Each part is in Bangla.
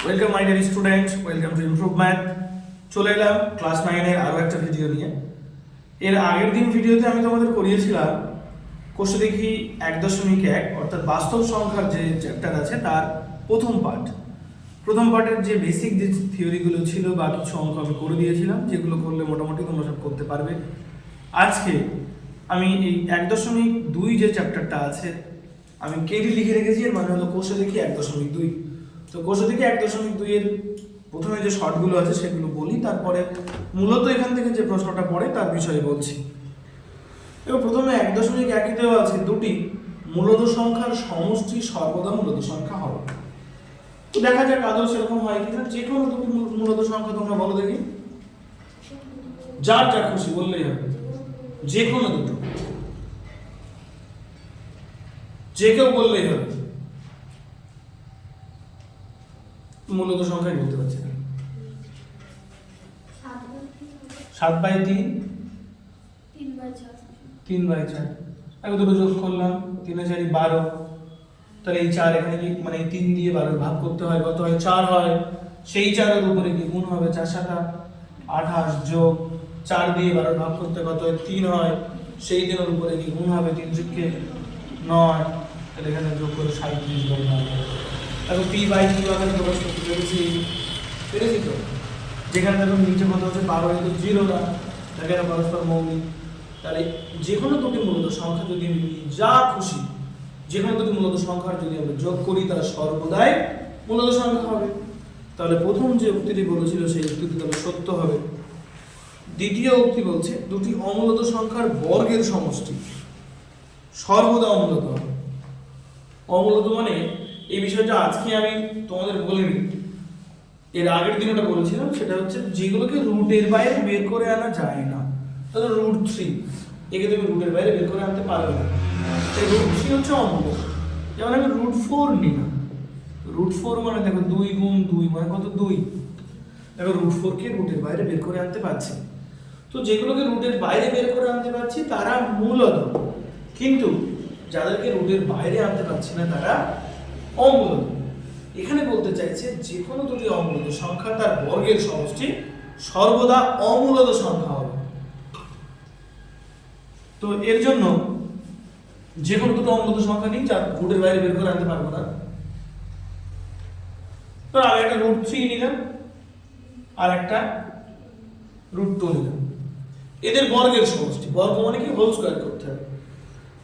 Welcome my dear students, welcome to improve math. চলে এলাম ক্লাস 9 এর আরও একটা ভিডিও নিয়ে। এর আগের দিন ভিডিওতে আমি তোমাদের করিয়েছিলাম কোষে দেখি 1.1 অর্থাৎ বাস্তব সংখ্যার যে চ্যাপ্টার আছে তার প্রথম পার্টের যে বেসিক যে থিওরিগুলো ছিল বা কিছু অঙ্ক আমি করে দিয়েছিলাম, যেগুলো করলে মোটামুটি তোমরা সব করতে পারবে। আজকে আমি এই 1.2 যে চ্যাপ্টারটা আছে আমি কেডি লিখে রেখেছি, এর মানে হলো কোষে দেখি 1.2। তো কোষে দেখি 1.2 এর প্রথমে যে শর্টগুলো আছে সেগুলো বলি, তারপরে মূলত এখান থেকে যে প্রশ্নটা পড়ে তার বিষয়ে বলছি। এবং প্রথমে 1.1 দেওয়া আছে দুটি মূলত সংখ্যার সমষ্টি সর্বদা মূলত সংখ্যা হবে। তো দেখা যাক আদৌ সেরকম হয় কিনা। যে কোনো দুটি মূলত সংখ্যা তোমরা বলো দেখি, যার যা খুশি বললেই হবে। যে কোনো দুটো, যে কেউ বললেই হবে, মূলত সংখ্যাই বলতে পারছি না। 7/3, 3/4, এখন দুটো যোগ করলাম, 3 আর 4 12। তাহলে এই 4 এখানে কি মানে এই 3 দিয়ে 12 ভাগ করতে হয়, কত হয়? 4 হয়। সেই 4 এর উপরে কি গুণ হবে? 4 7 28 যোগ 4 দিয়ে 12 ভাগ করতে কত হয়? 3 হয়। সেই 3 এর উপরে কি গুণ হবে? 3 যোগ 9। তাহলে এখানে যোগ করে 37/9। এখন p/q আকারে প্রকাশ করতে পেরেছি তো। যেখানে দেখো নিচে কত হচ্ছে 12, এ তো 0 না, দেখে না পরস্পর মৌলিক। তাহলে যে কোনো দুটি মূলত সংখ্যা যদি আমি যা খুশি, যে কোনো দুটি মূলত সংখ্যার যদি আমরা যোগ করি তারা সর্বদাই মূলত সংখ্যা হবে। তাহলে প্রথম যে উক্তিটি বলেছিল সেই উক্তিটি তাহলে সত্য হবে। দ্বিতীয় উক্তি বলছে দুটি অমূলত সংখ্যার বর্গের সমষ্টি সর্বদা অমূলত হবে। অমূলত মানে এই বিষয়টা আজকে আমি তোমাদের বলিনি, এর আগের দিন ওটা বলেছিলাম। সেটা হচ্ছে যেগুলোকে রুটের বাইরে বের করে আনা যায় না। তাহলে √3 একে তুমি রুটের বাইরে বের করে আনতে পারবে না। তাই √3 হচ্ছে অমূলত। যেমন আমি √4 নিলাম, √4 মানে দেখো 2 গুণ 2 মানে কত? 2। দেখো √4 কে রুটের বাইরে বের করে আনতে পারছি। তো যেগুলোকে রুটের বাইরে বের করে আনতে পারছি তারা মূলত, কিন্তু যাদেরকে রুটের বাইরে আনতে পারছি না তারা অমূলত। এখানে বলতে চাইছে যে কোনো দুটি অমূলত সংখ্যা তার বর্গের সমষ্টি সর্বদা অমূলত সংখ্যা হবে। তো এর জন্য যে কোনো দুটো অমূলত সংখ্যা নিই যা রুটের বাইরে বের করে আনতে পারবো না। তো আমি একটা √3 নিলাম আর একটা √2 নিলাম। এদের বর্গের সমষ্টি, বর্গ মানে কি? হোল স্কয়ার করতে হবে।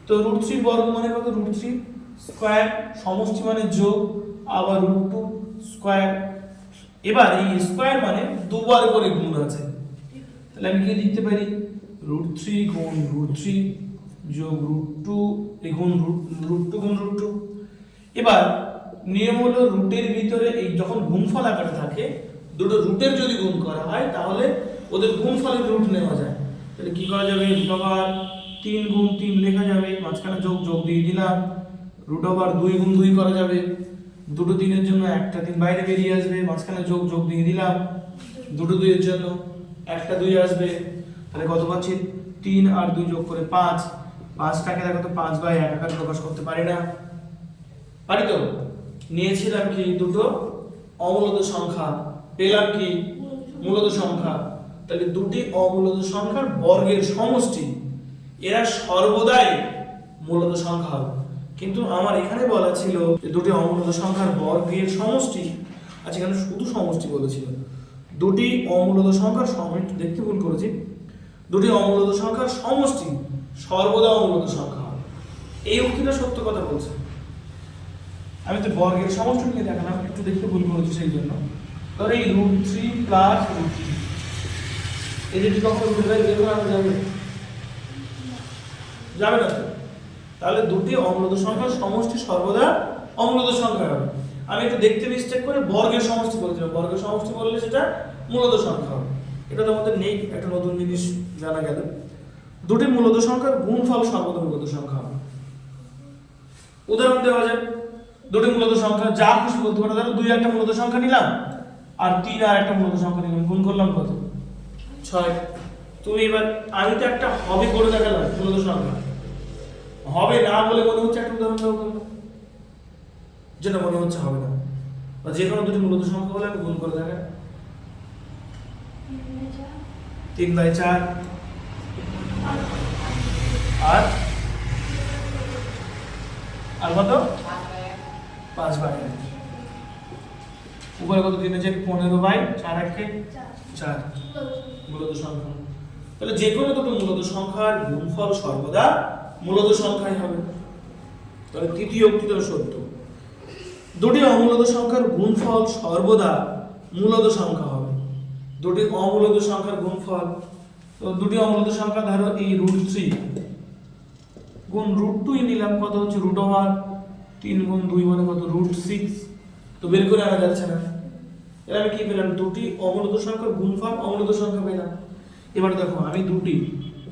তো √3 বর্গ মানে কত? √3 স্কয়ার, সমষ্টি মানে যোগ, আবার √2 স্কয়ার। এবার এই স্কয়ার মানে দুবার করে গুণ আছে, তাহলে আমি কি লিখতে পারি? √3 গুণ √3 যোগ √2 এই গুণ √2 গুণ √2। এবার নিয়ম হলো রুটের ভিতরে এই যখন গুণফল আকারে থাকে দুটো রুটের যদি গুণ করা হয় তাহলে ওদের গুণফলের রুট নেওয়া যায়। তাহলে কি করা যাবে? √3 গুণ 3 লেখা যাবে, মাঝখানে যোগ দিয়ে দিলাম। √2 গুণ 2 করা যাবে, দুটো 3 এর জন্য একটা 3 বাইরে বেরিয়ে আসবে, মাঝখানে যোগ দিয়ে দিলাম। দুটো 2 এর জন্য একটা 2 আসবে, তাহলে কত পাচ্ছি? 3 আর 2 যোগ করে 5। 5টাকে দেখো তো 5/1 আকারে প্রকাশ করতে পারি না? পারি তো। নিয়েছিলাম কি? দুটো অমূলত সংখ্যা, পেলাম কি? মূলত সংখ্যা। তাহলে দুটি অমূলত সংখ্যার বর্গের সমষ্টি এরা সর্বদাই মূলত সংখ্যা হবে। কিন্তু আমার এখানে বলা ছিল যে দুটি অমূলত সংখ্যার বর্গের সমষ্টি, আচ্ছা এখানে শুধু সমষ্টি বলেছিল। দুটি অমূলত সংখ্যার সমষ্টি, দেখতে ভুল করেছি, দুটি অমূলত সংখ্যার সমষ্টি সর্বদা অমূলত সংখ্যা হবে। এই উক্তিটা সত্য কথা বলছে। আমি তো বর্গের সমষ্টি নিয়ে দেখালাম, একটু দেখতে ভুল করেছি সেই জন্য। ধরো এই √3 প্লাস √3 এই যেটি কখনো রুটের বাইরে বের করে আনা যাবে? যাবে না তো। তাহলে দুটি অমূলত সংখ্যার সমষ্টি সর্বদা অমূলত সংখ্যা হবে। আমি একটু দেখতে মিস্টেক করে বর্গের সমষ্টি বলেছিলাম, বর্গের সমষ্টি বললে সেটা মূলত সংখ্যা হবে। এটা তো আমাদের নেই, একটা নতুন জিনিস জানা গেল। দুটি মূলত সংখ্যার গুণফল সর্বদা মূলত সংখ্যা হবে। উদাহরণ দেওয়া যায়, দুটি মূলত সংখ্যা যা খুশি বলতে পারো। ধরো 2 একটা মূলত সংখ্যা নিলাম আর 3 আর একটা মূলত সংখ্যা নিলাম, গুণ করলাম কত? 6। তুমি এবার আমি তো একটা হবে করে দেখালাম মূলত সংখ্যা, হবে না বলে মনে হচ্ছে একটা উদাহরণ দাও যেটা মনে হচ্ছে হবে না। বা যে কোনো দুটি মূলত সংখ্যা বলে আমি গুণ করে দেখেন। 3/4 আর কত 5/1 উপরে কত 3 আছে 15/4 মূলত সংখ্যা। তাহলে যে কোনো দুটো মূলত সংখ্যার গুণফল সর্বদা মূলত সংখ্যাই হবে। তাহলে তৃতীয় উক্তিটা সত্য, দুটি অমূলত সংখ্যার গুণফল সর্বদা মূলত সংখ্যা হবে। দুটি অমূলত সংখ্যার গুণফল, তো দুটি অমূলত সংখ্যা ধরো এই √3 গুণ √2 নিলাম, কত হচ্ছে √3 গুণ 2 মানে কত √6, তো বের করে আনা যাচ্ছে না। এবার আমি কি পেলাম, দুটি অমূলত সংখ্যার গুণফল অমূলত সংখ্যা পেলাম। এবার দেখো আমি দুটি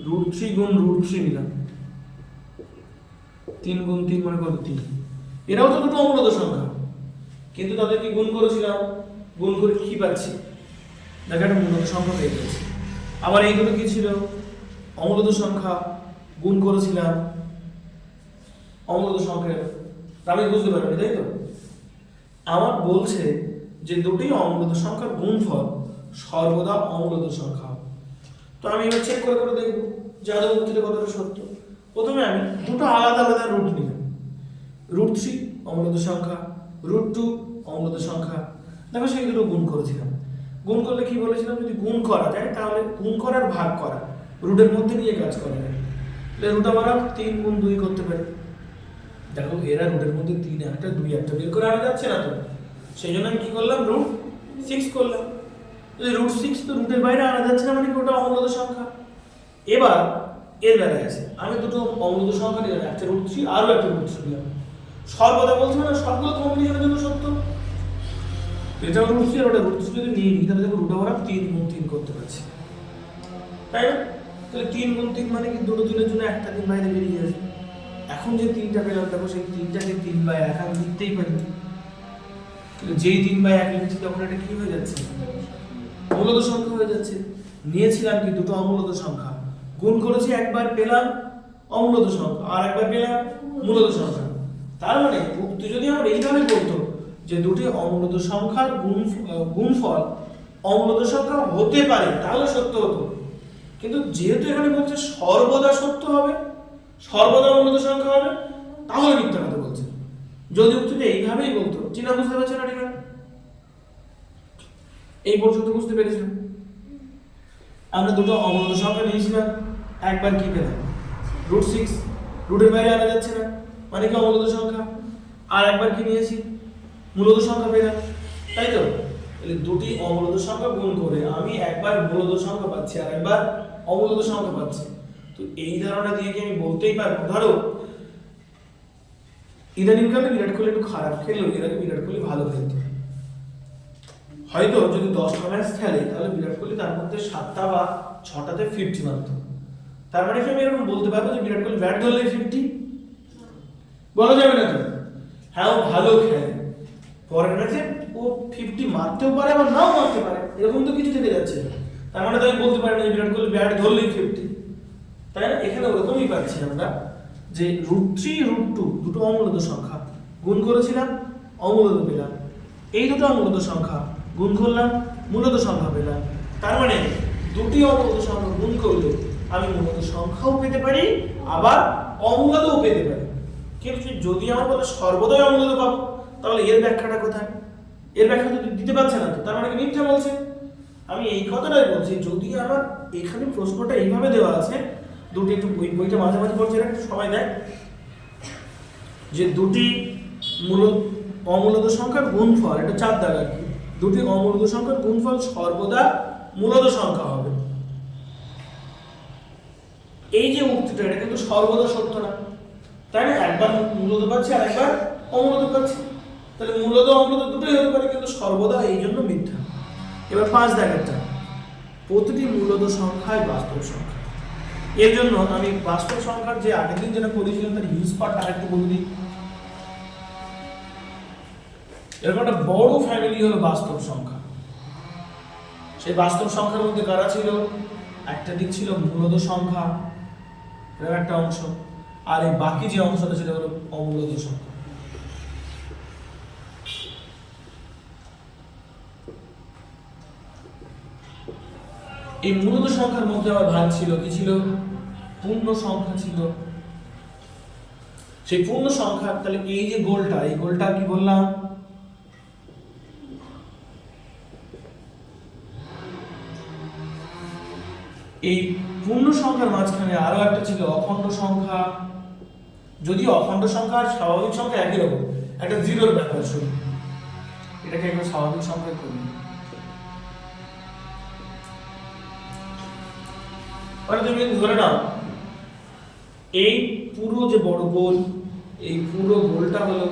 √3 গুণ √3 নিলাম, 3 গুণ 3 মানে কত 3, এরাও তো দুটো অমূলত সংখ্যা, কিন্তু তাদেরকে গুণ করেছিলাম, গুণ করে কি পাচ্ছি দেখো একটা মূলত সংখ্যা পেয়ে গেছি। আবার এই দুটো কি ছিল অমূলত সংখ্যা, গুণ করেছিলাম অমূলত সংখ্যা, আমি বুঝতে পারবেন তাই তো। আমার বলছে যে দুটি অমূলত সংখ্যার গুণফল সর্বদা অমূলত সংখ্যা। তো আমি এবার চেক করে করে দেখব যে আদৌ উক্তিটা কতটা সত্য। প্রথমে আমি দুটো আলাদা আলাদা রুট নিলাম, √3 অমূলত সংখ্যা, √2 অমূলত সংখ্যা। দেখো সেই দুটো গুণ করেছিলাম, গুণ করলে কি বলেছিলাম, যদি গুণ করা যায় তাহলে গুণ করার ভাগ করা রুটের মধ্যে নিয়ে কাজ করা যায়। তাহলে রুট আমরা 3 গুণ 2 করতে পারি। দেখো এরা রুটের মধ্যে 3 একটা 2 একটা বের করে আনা যাচ্ছে না, তো সেই জন্য আমি কি করলাম √6 করলাম। √6 তো রুটের বাইরে আনা যাচ্ছে না, মানে কি ওটা অমূলত সংখ্যা। এবার এর বেলায় আছে আমি দুটো অমূলত সংখ্যা নিলাম, একটা √3 আরো একটা √3 নিলাম, সর্বদা বলছি না সবগুলো কম্বিনেশনের জন্য সত্য। এটা √3 আর ওটা √3 যদি নিয়ে নিই তাহলে দেখো √3 গুণ 3 করতে পারছি, তাই না? তাহলে 3 গুণ 3 মানে কি দুটো দিনের জন্য একটা দিন বাইরে বেরিয়ে যাবে। এখন যে 3টা পেলাম দেখো সেই 3টাকে 3/1 আমি লিখতেই পারি। যেই 3/1 লিখছি তখন এটা কি হয়ে যাচ্ছে, মূলত সংখ্যা হয়ে যাচ্ছে। নিয়েছিলাম কি দুটো অমূলত সংখ্যা, গুণ করেছি, একবার পেলাম অমূলত সংখ্যা আর একবার পেলাম মূলত সংখ্যা। তার মানে উক্তি যদি আমার এইভাবে বলতো যে দুটি অমূলত সংখ্যার গুণফল অমূলত সংখ্যা হতে পারে তাহলে সত্য হতো, কিন্তু যেহেতু এখানে বলছে সর্বদা সত্য হবে, সর্বদা অমূলত সংখ্যা হবে, তাহলে মিথ্যা কথা বলছে। যদি উক্তিটা এইভাবেই বলতো, চিনা বুঝতে পারছেন না? ঠিক আছে, এই পর্যন্ত বুঝতে পেরেছেন? আমরা দুটো অমূলত সংখ্যা নিয়েছিলাম, একবার কি পেলাম √6, রুটের বাইরে আনা যাচ্ছে না মানে কি অমূলত সংখ্যা, আর একবার কি নিয়েছি মূলত সংখ্যা পেলাম, তাই তো। তাহলে দুটি অমূলত সংখ্যা গুণ করে আমি একবার মূলত সংখ্যা পাচ্ছি আর একবার অমূলত সংখ্যা পাচ্ছি। তো এই ধারণা দিয়ে কি আমি বলতেই পারবো, ধরো ইদানিংকালে বিরাট কোহলি একটু খারাপ খেললো, এর আগে বিরাট কোহলি ভালো খেলতো, হয়তো যদি 10টা ম্যাচ খেলে তাহলে বিরাট কোহলি তার মধ্যে 7টা বা 6টাতে 50 মারত। তার মানে কি আমি এরকম বলতে পারবো যে বিরাট কোহলি ব্যাট ধরলে 50? বলা যাবে না তো। হ্যাঁ ও ভালো খেলে, পরের ম্যাচে ও 50 মারতেও পারে আবার নাও মারতে পারে, এরকম তো কিছু থেকে যাচ্ছে। তার মানে তো আমি বলতে পারি না যে বিরাট কোহলি ব্যাট ধরলেই 50, তাই না? এখানে ওরকমই পাচ্ছি আমরা যে √3 √2 দুটো অমূলত সংখ্যা, গুণ করেছিলাম অমূলত পেলাম, এই দুটো অমূলত সংখ্যা গুণ করলাম মূলত সংখ্যা পেলাম। তার মানে দুটি অমূলত সংখ্যা গুণ করলে আমি মূলত সংখ্যাও পেতে পারি আবার অমূলতও পেতে পারি। কিন্তু যদি আমার বলে সর্বদাই অমূলত পাবো, তাহলে এর ব্যাখ্যাটা কোথায়? এর ব্যাখ্যা তো দিতে পারছে না, তো তার মানে কি মিথ্যা বলছে। আমি এই কথাটাই বলছি, যদি আমার এখানে প্রশ্নটা এইভাবে দেওয়া আছে, দুটি একটু বইটা মাঝে মাঝে পড়ছে, একটু সবাই দেখ যে দুটি অমূলত সংখ্যার গুণফল, এটা 4 দাগ আর কি, দুটি অমূলত সংখ্যার গুণফল সর্বদা মূলত সংখ্যা হবে। এই যে উক্তিটা এটা কিন্তু সর্বদা সত্য না, তাই না? একবার মূলত পাচ্ছি আর একবার অমূলত পাচ্ছি, তাহলে মূলত অমূলত দুটোই হতে পারে, কিন্তু সর্বদা এই জন্য মিথ্যা। এবার 5 দাগেরটা, প্রতিটি মূলত সংখ্যাই বাস্তব সংখ্যা। এর জন্য আমি বাস্তব সংখ্যার যে আগের দিন যেটা করেছিলাম তার ইউজ পার্ট আরেকটু বলে দিই। এরকম একটা বড় ফ্যামিলি হলো বাস্তব সংখ্যা। সেই বাস্তব সংখ্যার মধ্যে কারা ছিল? একটা দিক ছিল মূলত সংখ্যা, এর একটা অংশ, আর এই বাকি যে অংশটা ছিল হলো অমূলত সংখ্যা। এই মূলত সংখ্যার মধ্যে আবার ভাগ ছিল, কি ছিল? পূর্ণ সংখ্যা ছিল। সেই পূর্ণ সংখ্যা, তাহলে এই যে গোলটা, এই গোলটা কি বললাম? এই পূর্ণ সংখ্যার মাঝখানে আরো একটা ছিল অখণ্ড সংখ্যা। যদি অখণ্ড সংখ্যা আর স্বাভাবিক সংখ্যা একই রকম, একটা জিরোর ব্যাপার শুধু, এটাকে একবার স্বাভাবিক সংখ্যা করি। মানে তুমি ধরে নাও এই পুরো যে বড় গোল, এই পুরো গোলটা হলো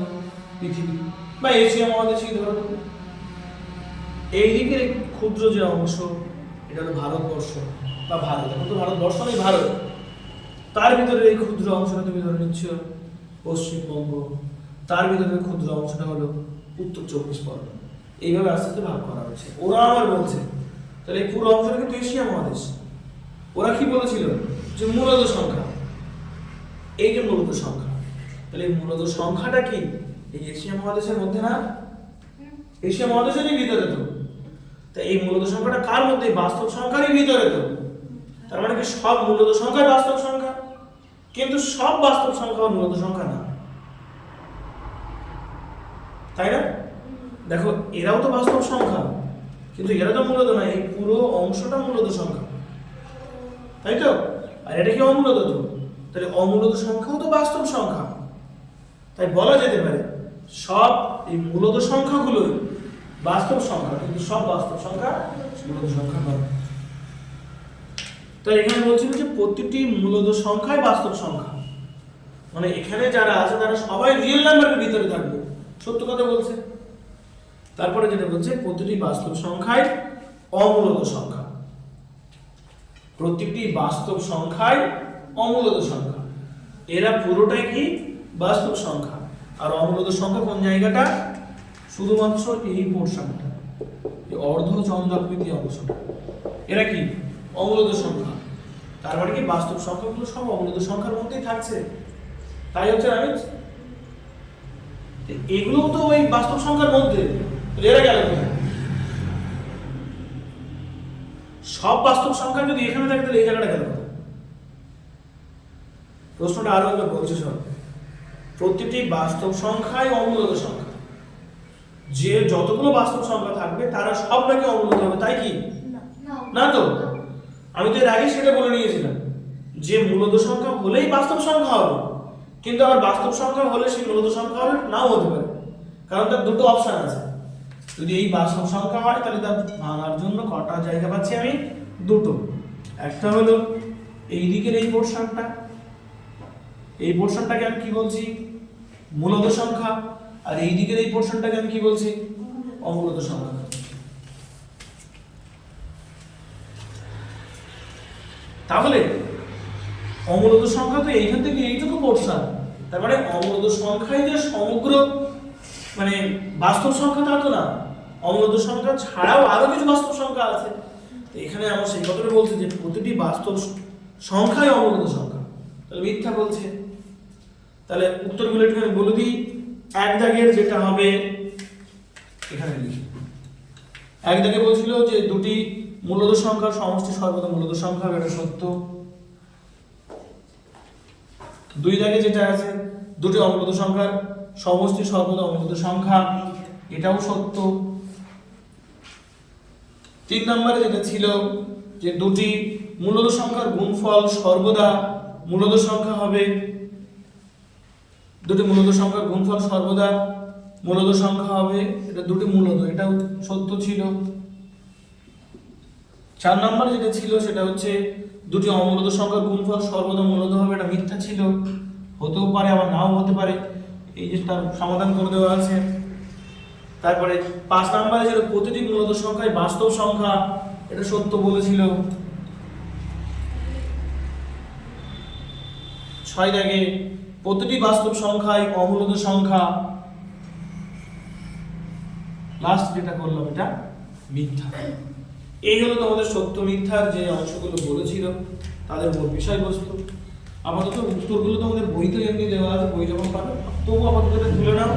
পৃথিবী বা এশিয়া মহাদেশই ধরো। এই দিকের ক্ষুদ্র যে অংশ, এটা হলো ভারতবর্ষ বা ভারত, এখন তো ভারতবর্ষ নেই, ভারত। তার ভিতরে এই ক্ষুদ্র অংশটা তুমি ধরে নিচ্ছ পশ্চিমবঙ্গ, তার ভিতরে ক্ষুদ্র অংশটা হলো উত্তর 24 পরগনা। এইভাবে আস্তে আস্তে ভাগ করা হচ্ছে। ওরা আবার বলছে তাহলে এই পুরো অংশটা কিন্তু এশিয়া মহাদেশ। ওরা কি বলেছিল? যে মূলত সংখ্যা, এই যে মূলত সংখ্যা, তাহলে এই মূলত সংখ্যাটা কি এই এশিয়া মহাদেশের মধ্যে না? এশিয়া মহাদেশেরই ভিতরে তো। তা এই মূলত সংখ্যাটা কার মধ্যে? বাস্তব সংখ্যারই ভিতরে তো। তার মানে কি সব মূলত সংখ্যা বাস্তব সংখ্যা? কিন্তু সব বাস্তব সংখ্যা মূলত সংখ্যা না, তাই না? দেখো এরাও তো বাস্তব সংখ্যা, কিন্তু এরা তো মূলত না। এই পুরো অংশটা মূলত সংখ্যা, তাই তো? আর এটা কি অমূলত তো? তাহলে অমূলত সংখ্যাও তো বাস্তব সংখ্যা। তাই বলা যেতে পারে সব এই মূলত সংখ্যাগুলোই বাস্তব সংখ্যা, কিন্তু সব বাস্তব সংখ্যা মূলত সংখ্যা নয়। তাই এখানে বলছিল যে প্রতিটি মূলত সংখ্যাই বাস্তব সংখ্যা, মানে এখানে যারা আছে তারা সবাই রিয়েল নাম্বারের ভিতরে থাকবে, সত্য কথা বলছে। তারপরে যেটা বলছে প্রতিটি বাস্তব সংখ্যাই অমূলত সংখ্যা, প্রতিটি বাস্তব সংখ্যাই অমূলত সংখ্যা। এরা পুরোটাই কি বাস্তব সংখ্যা, আর অমূলত সংখ্যা কোন জায়গাটা? শুধুমাত্র এই পোর্শনটা, এই অর্ধচন্দ্রাকৃতি অংশটা, এরা কি অমূলত সংখ্যা। তার মানে কি বাস্তব সংখ্যাগুলো সব অমূলত সংখ্যার মধ্যেই থাকছে, তাই হচ্ছে আমি এগুলো তো ওই বাস্তব সংখ্যার মধ্যে। এরা গেল কোথায়? সব বাস্তব সংখ্যা যদি এখানে থাকে তাহলে এই জায়গাটা গেল কোথায়? প্রশ্নটা আরো একবার বলছি সব, প্রতিটি বাস্তব সংখ্যাই অমূলত সংখ্যা। যে যতগুলো বাস্তব সংখ্যা থাকবে তারা সব নাকি অমূলত হবে, তাই কি না? তো আমি তো এর আগে সেটা বলে নিয়েছিলাম যে মূলত সংখ্যা হলেই বাস্তব সংখ্যা হবে, কিন্তু আবার বাস্তব সংখ্যা হলে সেই মূলত সংখ্যা হবে নাও হতে পারে, কারণ তার দুটো অপশন আছে। যদি এই বাস্তব সংখ্যা হয় তাহলে তার ভাঙার জন্য কটা জায়গা পাচ্ছি আমি? দুটো। একটা হলো এই দিকের এই পোর্শনটা, এই পোর্শনটাকে আমি কি বলছি? মূলত সংখ্যা। আর এই দিকের এই পোর্শনটাকে আমি কি বলছি? অমূলত সংখ্যা। তাহলে অমূলত সংখ্যা তো এইখান থেকে এইটুকু পোর্শন, তার মানে অমূলত সংখ্যাই যে সমগ্র মানে বাস্তব সংখ্যা তা তো না, অমূলত সংখ্যা ছাড়াও আরো কিছু বাস্তব সংখ্যা আছে। তো এখানে আমরা সেই কথাটা বলছি যে প্রতিটি বাস্তব সংখ্যাই অমূলত সংখ্যা, তাহলে মিথ্যা বলছে। তাহলে উত্তরগুলো একটুখানি বলে দিই। এক দাগের যেটা হবে এখানে লিখি, এক দাগে বলছিল যে দুটি মূলত সংখ্যার সমষ্টি সর্বদা মূলত সংখ্যা, এটা সত্য। দুই দাগে যেটা আছে দুটি অমূলত সংখ্যার সমষ্টি সর্বদা অমূলত সংখ্যা, এটাও সত্য। তিন নম্বরে যেটা ছিল যে দুটি মূলত সংখ্যার গুণফল সর্বদা মূলত সংখ্যা হবে, দুটি মূলত সংখ্যার গুণফল সর্বদা মূলত সংখ্যা হবে, এটা দুটি মূলত, এটাও সত্য ছিল। চার নম্বরে যেটা ছিল সেটা হচ্ছে দুটি অমূলত সংখ্যার গুণফল সর্বদা মূলত হবে, এটা মিথ্যা ছিল, হতেও পারে আবার নাও হতে পারে, এই যে তার সমাধান করে দেওয়া আছে। তারপরে পাঁচ নম্বরে ছিল প্রতিটি মূলত সংখ্যাই বাস্তব সংখ্যা, এটা সত্য বলেছিল। ছয় দাগে প্রতিটি বাস্তব সংখ্যাই অমূলত সংখ্যা, লাস্ট যেটা করলাম এটা মিথ্যা। এই হলো তোমাদের সত্য মিথ্যার যে অংশগুলো বলেছিল তাদের মূল বিষয়বস্তু। আপাতত উত্তরগুলো তোমাদের বইতে এমনি দেওয়া আছে, বই যখন পাবে তবু আপাতত এটা তুলে নাও।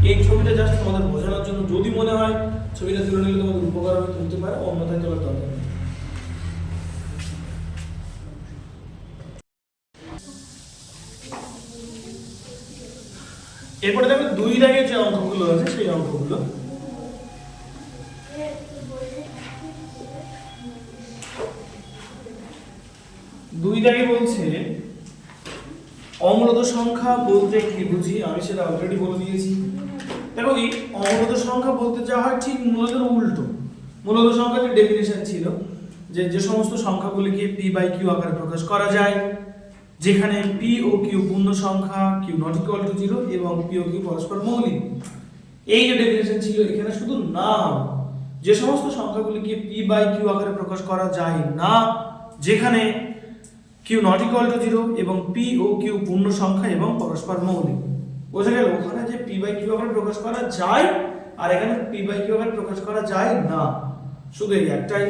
এই ছবিটা জাস্ট তোমাদের বোঝানোর জন্য, যদি মনে হয় ছবিটা তুলে নিলে তোমাদের উপকার হবে তুলতে পারে, অন্যথায় তোলার দরকার নেই। এরপরে দেখো 2 দাগের যে অঙ্কগুলো আছে সেই অঙ্কগুলো। 2 দাগে বলছে অমূলত সংখ্যা বলতে কি বুঝি, আমি সেটা অলরেডি বলে দিয়েছি। দেখো কি অমূলত সংখ্যা বলতে যা হয় ঠিক মূলদের উল্টো। মূলত সংখ্যার ডেফিনিশন ছিল যে যে সমস্ত সংখ্যাগুলিকে p/q আকারে প্রকাশ করা যায়, যেখানে p ও q পূর্ণ সংখ্যা, q নট ইকুয়াল টু 0 এবং p ও q পরস্পর মৌলিক। এই যে ডেফিনিশন ছিল এখানে শুধু নাম, যে সমস্ত সংখ্যাগুলিকে p/q আকারে প্রকাশ করা যায় না, যেখানে q নট ইকুয়াল টু 0 এবং p ও q পূর্ণ সংখ্যা এবং পরস্পর মৌলিক। বোঝা গেল ওখানে যে p/q আকারে প্রকাশ করা যায় আর এখানে p/q আকারে প্রকাশ করা যায় না, শুধু এই একটাই।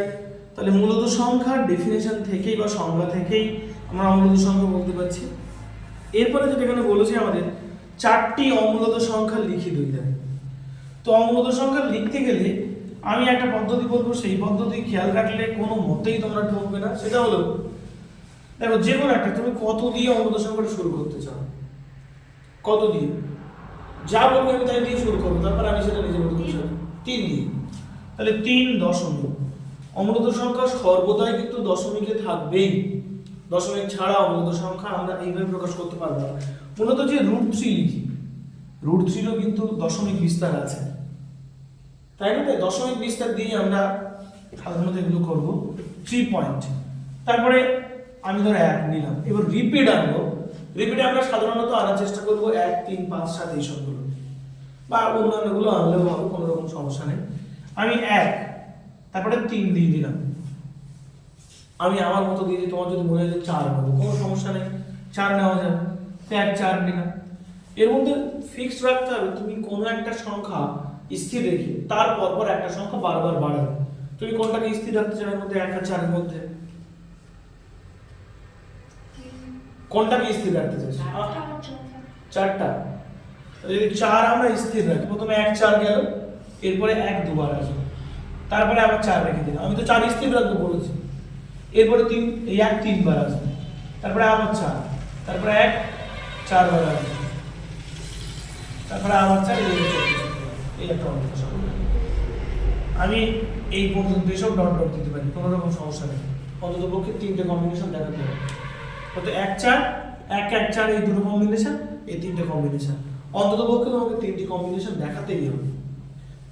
তাহলে মূলত সংখ্যার ডেফিনেশন থেকেই বা সংজ্ঞা থেকেই আমরা অমূলত সংখ্যা বলতে পারছি। এরপরে যেটা এখানে বলেছি আমাদের 4টি অমূলত সংখ্যা লিখে দিতে হবে। তো অমূলত সংখ্যা লিখতে গেলে আমি একটা পদ্ধতি বলবো, সেই পদ্ধতি খেয়াল রাখলে কোনো মতেই তোমরা ঠকবে না। সেটা হলো দেখো যে কোনো একটা তুমি কত দিয়ে অমূলত সংখ্যাটা শুরু করতে চাও, কত দিয়ে যা বলবো আমি তাই দিয়ে শুরু করবো, তারপর আমি সেটা নিজের মতো করে 3 দিয়ে। তাহলে 3 দশমিক। অমূলত সংখ্যা সর্বদাই কিন্তু দশমিকে থাকবেই, দশমিক ছাড়া অমূলত সংখ্যা আমরা এইভাবে প্রকাশ করতে পারবো না। মূলত যে √3 লিখি, √3 এরও কিন্তু দশমিক বিস্তার আছে, তাই না? দশমিক বিস্তার দিয়ে আমরা সাধারণত এগুলো করবো 3 পয়েন্ট। তারপরে আমি ধর 1 নিলাম, এবার রিপিট আনবো। রিপিটে আমরা সাধারণত আনার চেষ্টা করবো 1, 3, 5, 7 এই সবগুলো, বা অন্যান্যগুলো আনলেও হবে, কোনো রকম সমস্যা নেই। আমি 1 তারপরে 3 দিয়ে দিলাম, আমি আমার মতো দিয়ে দিই। তোমার যদি মনে হয় যে 4 নেবো, কোনো সমস্যা নেই, 4 নেওয়া যাবে। 1, 4 নিলাম। এর মধ্যে ফিক্সড রাখতে হবে তুমি কোনো একটা সংখ্যা স্থির রেখে তার পরপর একটা সংখ্যা বারবার বাড়াবে। তুমি কোনটাকে স্থির রাখতে চাও এর মধ্যে 1 আর 4 এর মধ্যে? কোনটাকে স্থির রাখতে চাইছো? 4টা। যদি 4 আমরা স্থির রাখি, প্রথমে 1, 4 গেল, এরপরে 1 দুবার আসবে, তারপরে আবার 4 রেখে দিলাম। আমি তো 4 স্থির রাখবো বলেছি। এরপরে 3, এই 1 3 বার আসবে, তারপরে আবার 4, তারপরে 1 4 বার আসবে, তারপরে আবার 4, এই একটা অঙ্ক সংখ্যা। আমি এই পর্যন্ত এসব ডট ডট দিতে পারি, কোনো রকম সমস্যা নেই। অন্তত পক্ষে 3টে কম্বিনেশন দেখাতে হবে। তো 1 4 1 1 4 এই দুটো কম্বিনেশন, এই 3টে কম্বিনেশন, অন্তত পক্ষে তোমাকে 3টি কম্বিনেশন দেখাতেই হবে।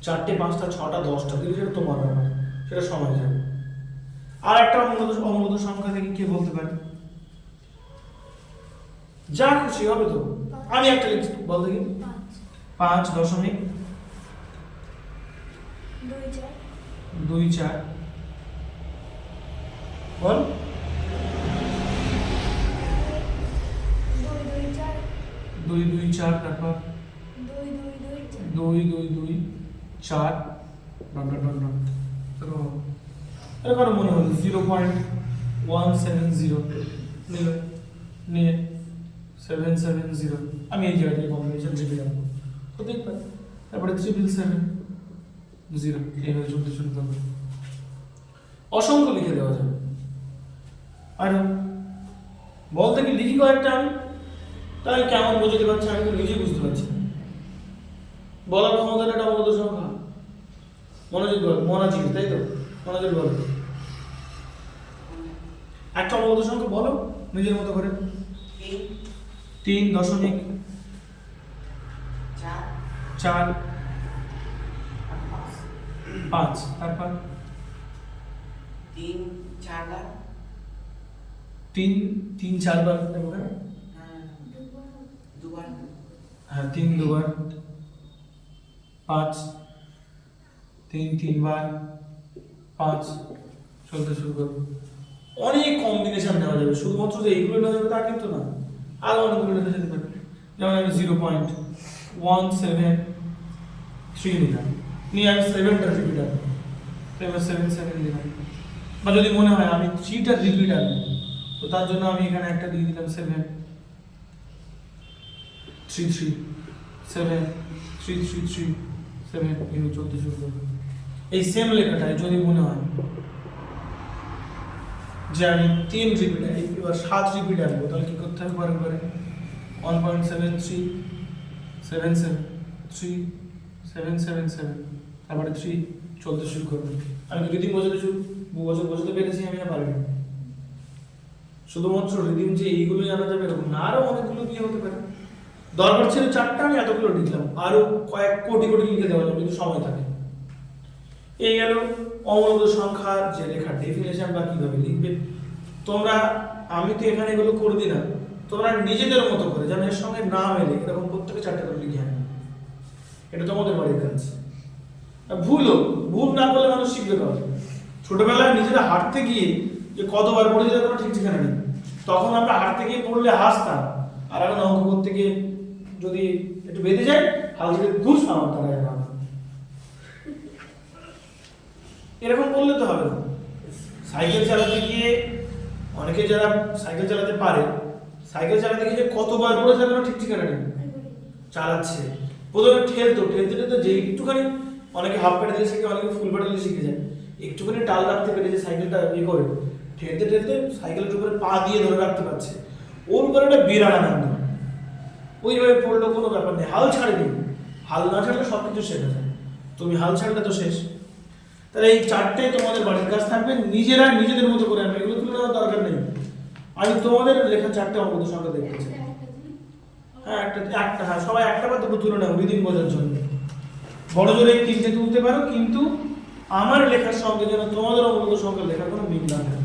4টে 5টা 6টা 10টা দিলে সেটা তোমার ব্যাপার, সেটা সময় যাবে। আর একটা অমূলত সংখ্যা থেকে কে বলতে পারে? যা খুশি হবে তো। আমি একটা লিখছি, বল দেখি। 5 দশমিক 2 4 বল। 2 2 4 তারপর 2 2 2 4 ডট ডট ডট ডট। এরকম মনে হলো 0.170 নিল, নিয়ে 770, আমি এই জায়গায় কম্বিনেশন লিখে যাবো, হতেই পারে। তারপরে 777 এইভাবে চলতে শুরু করবে, অসংখ্য লিখে দেওয়া যাবে। আর বলতে কি লিখি কয়েকটা আমি, তাই কেমন বোঝাতে পারছি আমি তো নিজে বুঝতে পারছি। বলার ক্ষমতা একটা অমূলত সংখ্যা। মনোযোগ বল, মনোযোগ, তাই তো? মনোযোগ বল, একটা অমূলত সংখ্যা বলো নিজের মতো করে। 3 দশমিক 4 5 তারপর 3 4 বার 3 3 4 বার দেবো, দুবার, হ্যাঁ 3 দুবার, 5 3 3 বার 5, চলতে শুরু করবো। অনেক কম্বিনেশন নেওয়া যাবে, শুধুমাত্র যে এইগুলো নেওয়া যাবে তা কিন্তু না, আরো অনেকগুলো লেখা যেতে পারে। যেমন আমি 0.173 নিলাম, নিয়ে আমি 7টা রিপিট আনবো, এবার 7 7 দিলাম। বা যদি মনে হয় আমি 3টা রিপিট আনবো, তো তার জন্য আমি এখানে একটা দিয়ে দিলাম 7 3 3 7 3 3 3 7, এইভাবে চলতে শুরু করবো। এই সেম লেখাটাই যদি মনে হয় যে আমি 3 রিপিট, এবার 7 রিপিট আনবো, তাহলে কি করতে হবে? বারে 1.73 7 7 3 7 7 7 তারপরে 3 চলতে শুরু করবে। আমি রিদিম বোঝাতে পেরেছি, আমি আর পারিনি। শুধুমাত্র রিদিম যে এইগুলোই জানা যাবে এরকম না, আরো অনেকগুলো দিয়ে হতে পারে। দরকার ছিল 4টা, আমি এতগুলো লিখলাম, আরো কয়েক কোটি কোটি লিখে দেওয়া যাবে যদি সময় থাকে। এই গেল অমূলত সংখ্যার যে লেখার ডেফিনেশন বা কিভাবে লিখবে তোমরা। আমি তো এখানে এগুলো করে দিলাম, তোমরা নিজেদের মতো করে যেন এর সঙ্গে না মেলে এরকম প্রত্যেকে 4টা করে লিখে আনবে। এটা তোমাদের বাড়ির কাজ। ভুল না করলে মানুষ শিখবে কবে? ছোটবেলায় নিজেরা হাঁটতে গিয়ে যে কতবার পড়ে যেতে কোনো ঠিক ঠিকানা নেই, তখন আমরা হাঁটতে গিয়ে পড়লে হাসতাম, আর এখন অঙ্ক করতে গিয়ে যদি একটু বেঁধে যায় হাল ছেড়ে দূর সামান তারা না। এরকম করলে তো হবে না। সাইকেল চালাতে গিয়ে অনেকে যারা সাইকেল চালাতে পারে, সাইকেল চালাতে গিয়ে কতবার পড়ে যাবে ঠিক ঠিকানা নেই, চালাচ্ছে প্রথমে ঠেলতে যে একটুখানি, অনেকে হাফ প্যাডেলে শিখে, অনেকে ফুল প্যাডেলে শিখে যায়, একটুখানি টাল রাখতে পেরে যে সাইকেলটা ইয়ে করে ঠেলতে সাইকেলের উপরে পা দিয়ে ধরে রাখতে পারছে, ওর উপরে একটা বিরাট আনন্দ। ওইভাবে পড়লো কোনো ব্যাপার নেই, হাল ছাড়েনি। হাল না ছাড়লে সব কিছু শেখা যায়, তুমি হাল ছাড়লে তো শেষ। তাহলে এই 4টে তোমাদের বাড়ির কাজ থাকবে, নিজেরা নিজেদের মতো করে আনবে, এগুলো তুলে নেওয়ার দরকার নেই। আমি তোমাদের লেখা 4টে অঙ্কদের সংখ্যা দেখতে চাই। হ্যাঁ একটা হ্যাঁ সবাই একটা বা দুটো তুলে নাও রিদিম বোঝার জন্য। বড় জোরে 3টে তুলতে পারো, কিন্তু আমার লেখার সঙ্গে যেন তোমাদের অঙ্কদের সংখ্যা লেখার কোনো মিল না থাকে।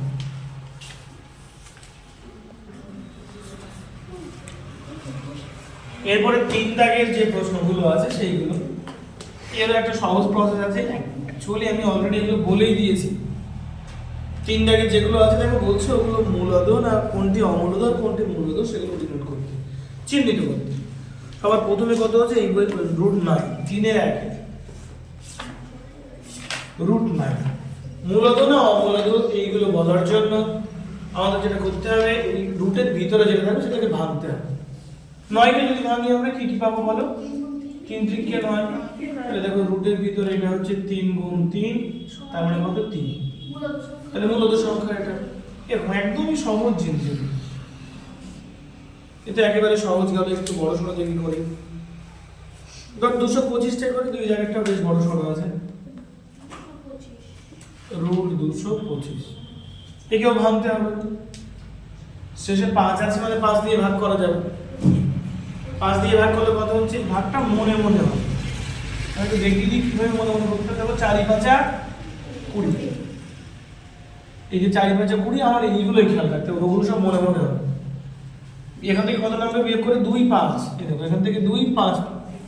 এরপরে 3 দাগের যে প্রশ্নগুলো আছে সেইগুলো, এর একটা সহজ প্রসেস আছে। অ্যাকচুয়ালি আমি অলরেডি এগুলো বলেই দিয়েছি। 3 দাগের যেগুলো আছে দেখো বলছে ওগুলো মূলদ না কোনটি অমূলদ আর কোনটি মূলদ সেগুলো ডিনোট করতে, চিহ্নিত করতে। সবার প্রথমে কত আছে এই √9, 3 এর 1 √9 মূলদ না অমূলদ এইগুলো বলার জন্য আমাদের যেটা করতে হবে, এই রুটের ভিতরে যেটা থাকবে সেটাকে ভাঙতে হবে। 9কে যদি ভাঙি আমরা কি কি পাবো বলো? 3 3 কে 9। তাহলে দেখো রুটের ভিতরে এটা হচ্ছে 3 গুণ 3, তার মানে কত 3। তাহলে মূলত সংখ্যা এটা এরকম একদমই সহজ জিনিস। এটা একেবারে সহজ গেল, একটু বড় সড়ো দেখি করি। ধর 225টা করে, দুই জায়গাটা বেশ বড় সড়ো আছে, √225। একেও ভাঙতে হবে, শেষে 5 আছে মানে 5 দিয়ে ভাগ করা যাবে। 5 দিয়ে ভাগ করলে কত হচ্ছে? ভাগটা মনে মনে হবে। আমি একটু দেখিয়ে দিই কিভাবে মনে মনে করতে হবে। 4 5 20, এই যে 4 5 20 আমার এইগুলোই খেয়াল রাখতে হবে, ওগুলো সব মনে মনে হবে। এখান থেকে কত নামবে বিয়োগ করে? 2 5। এই দেখো এখান থেকে 2 5,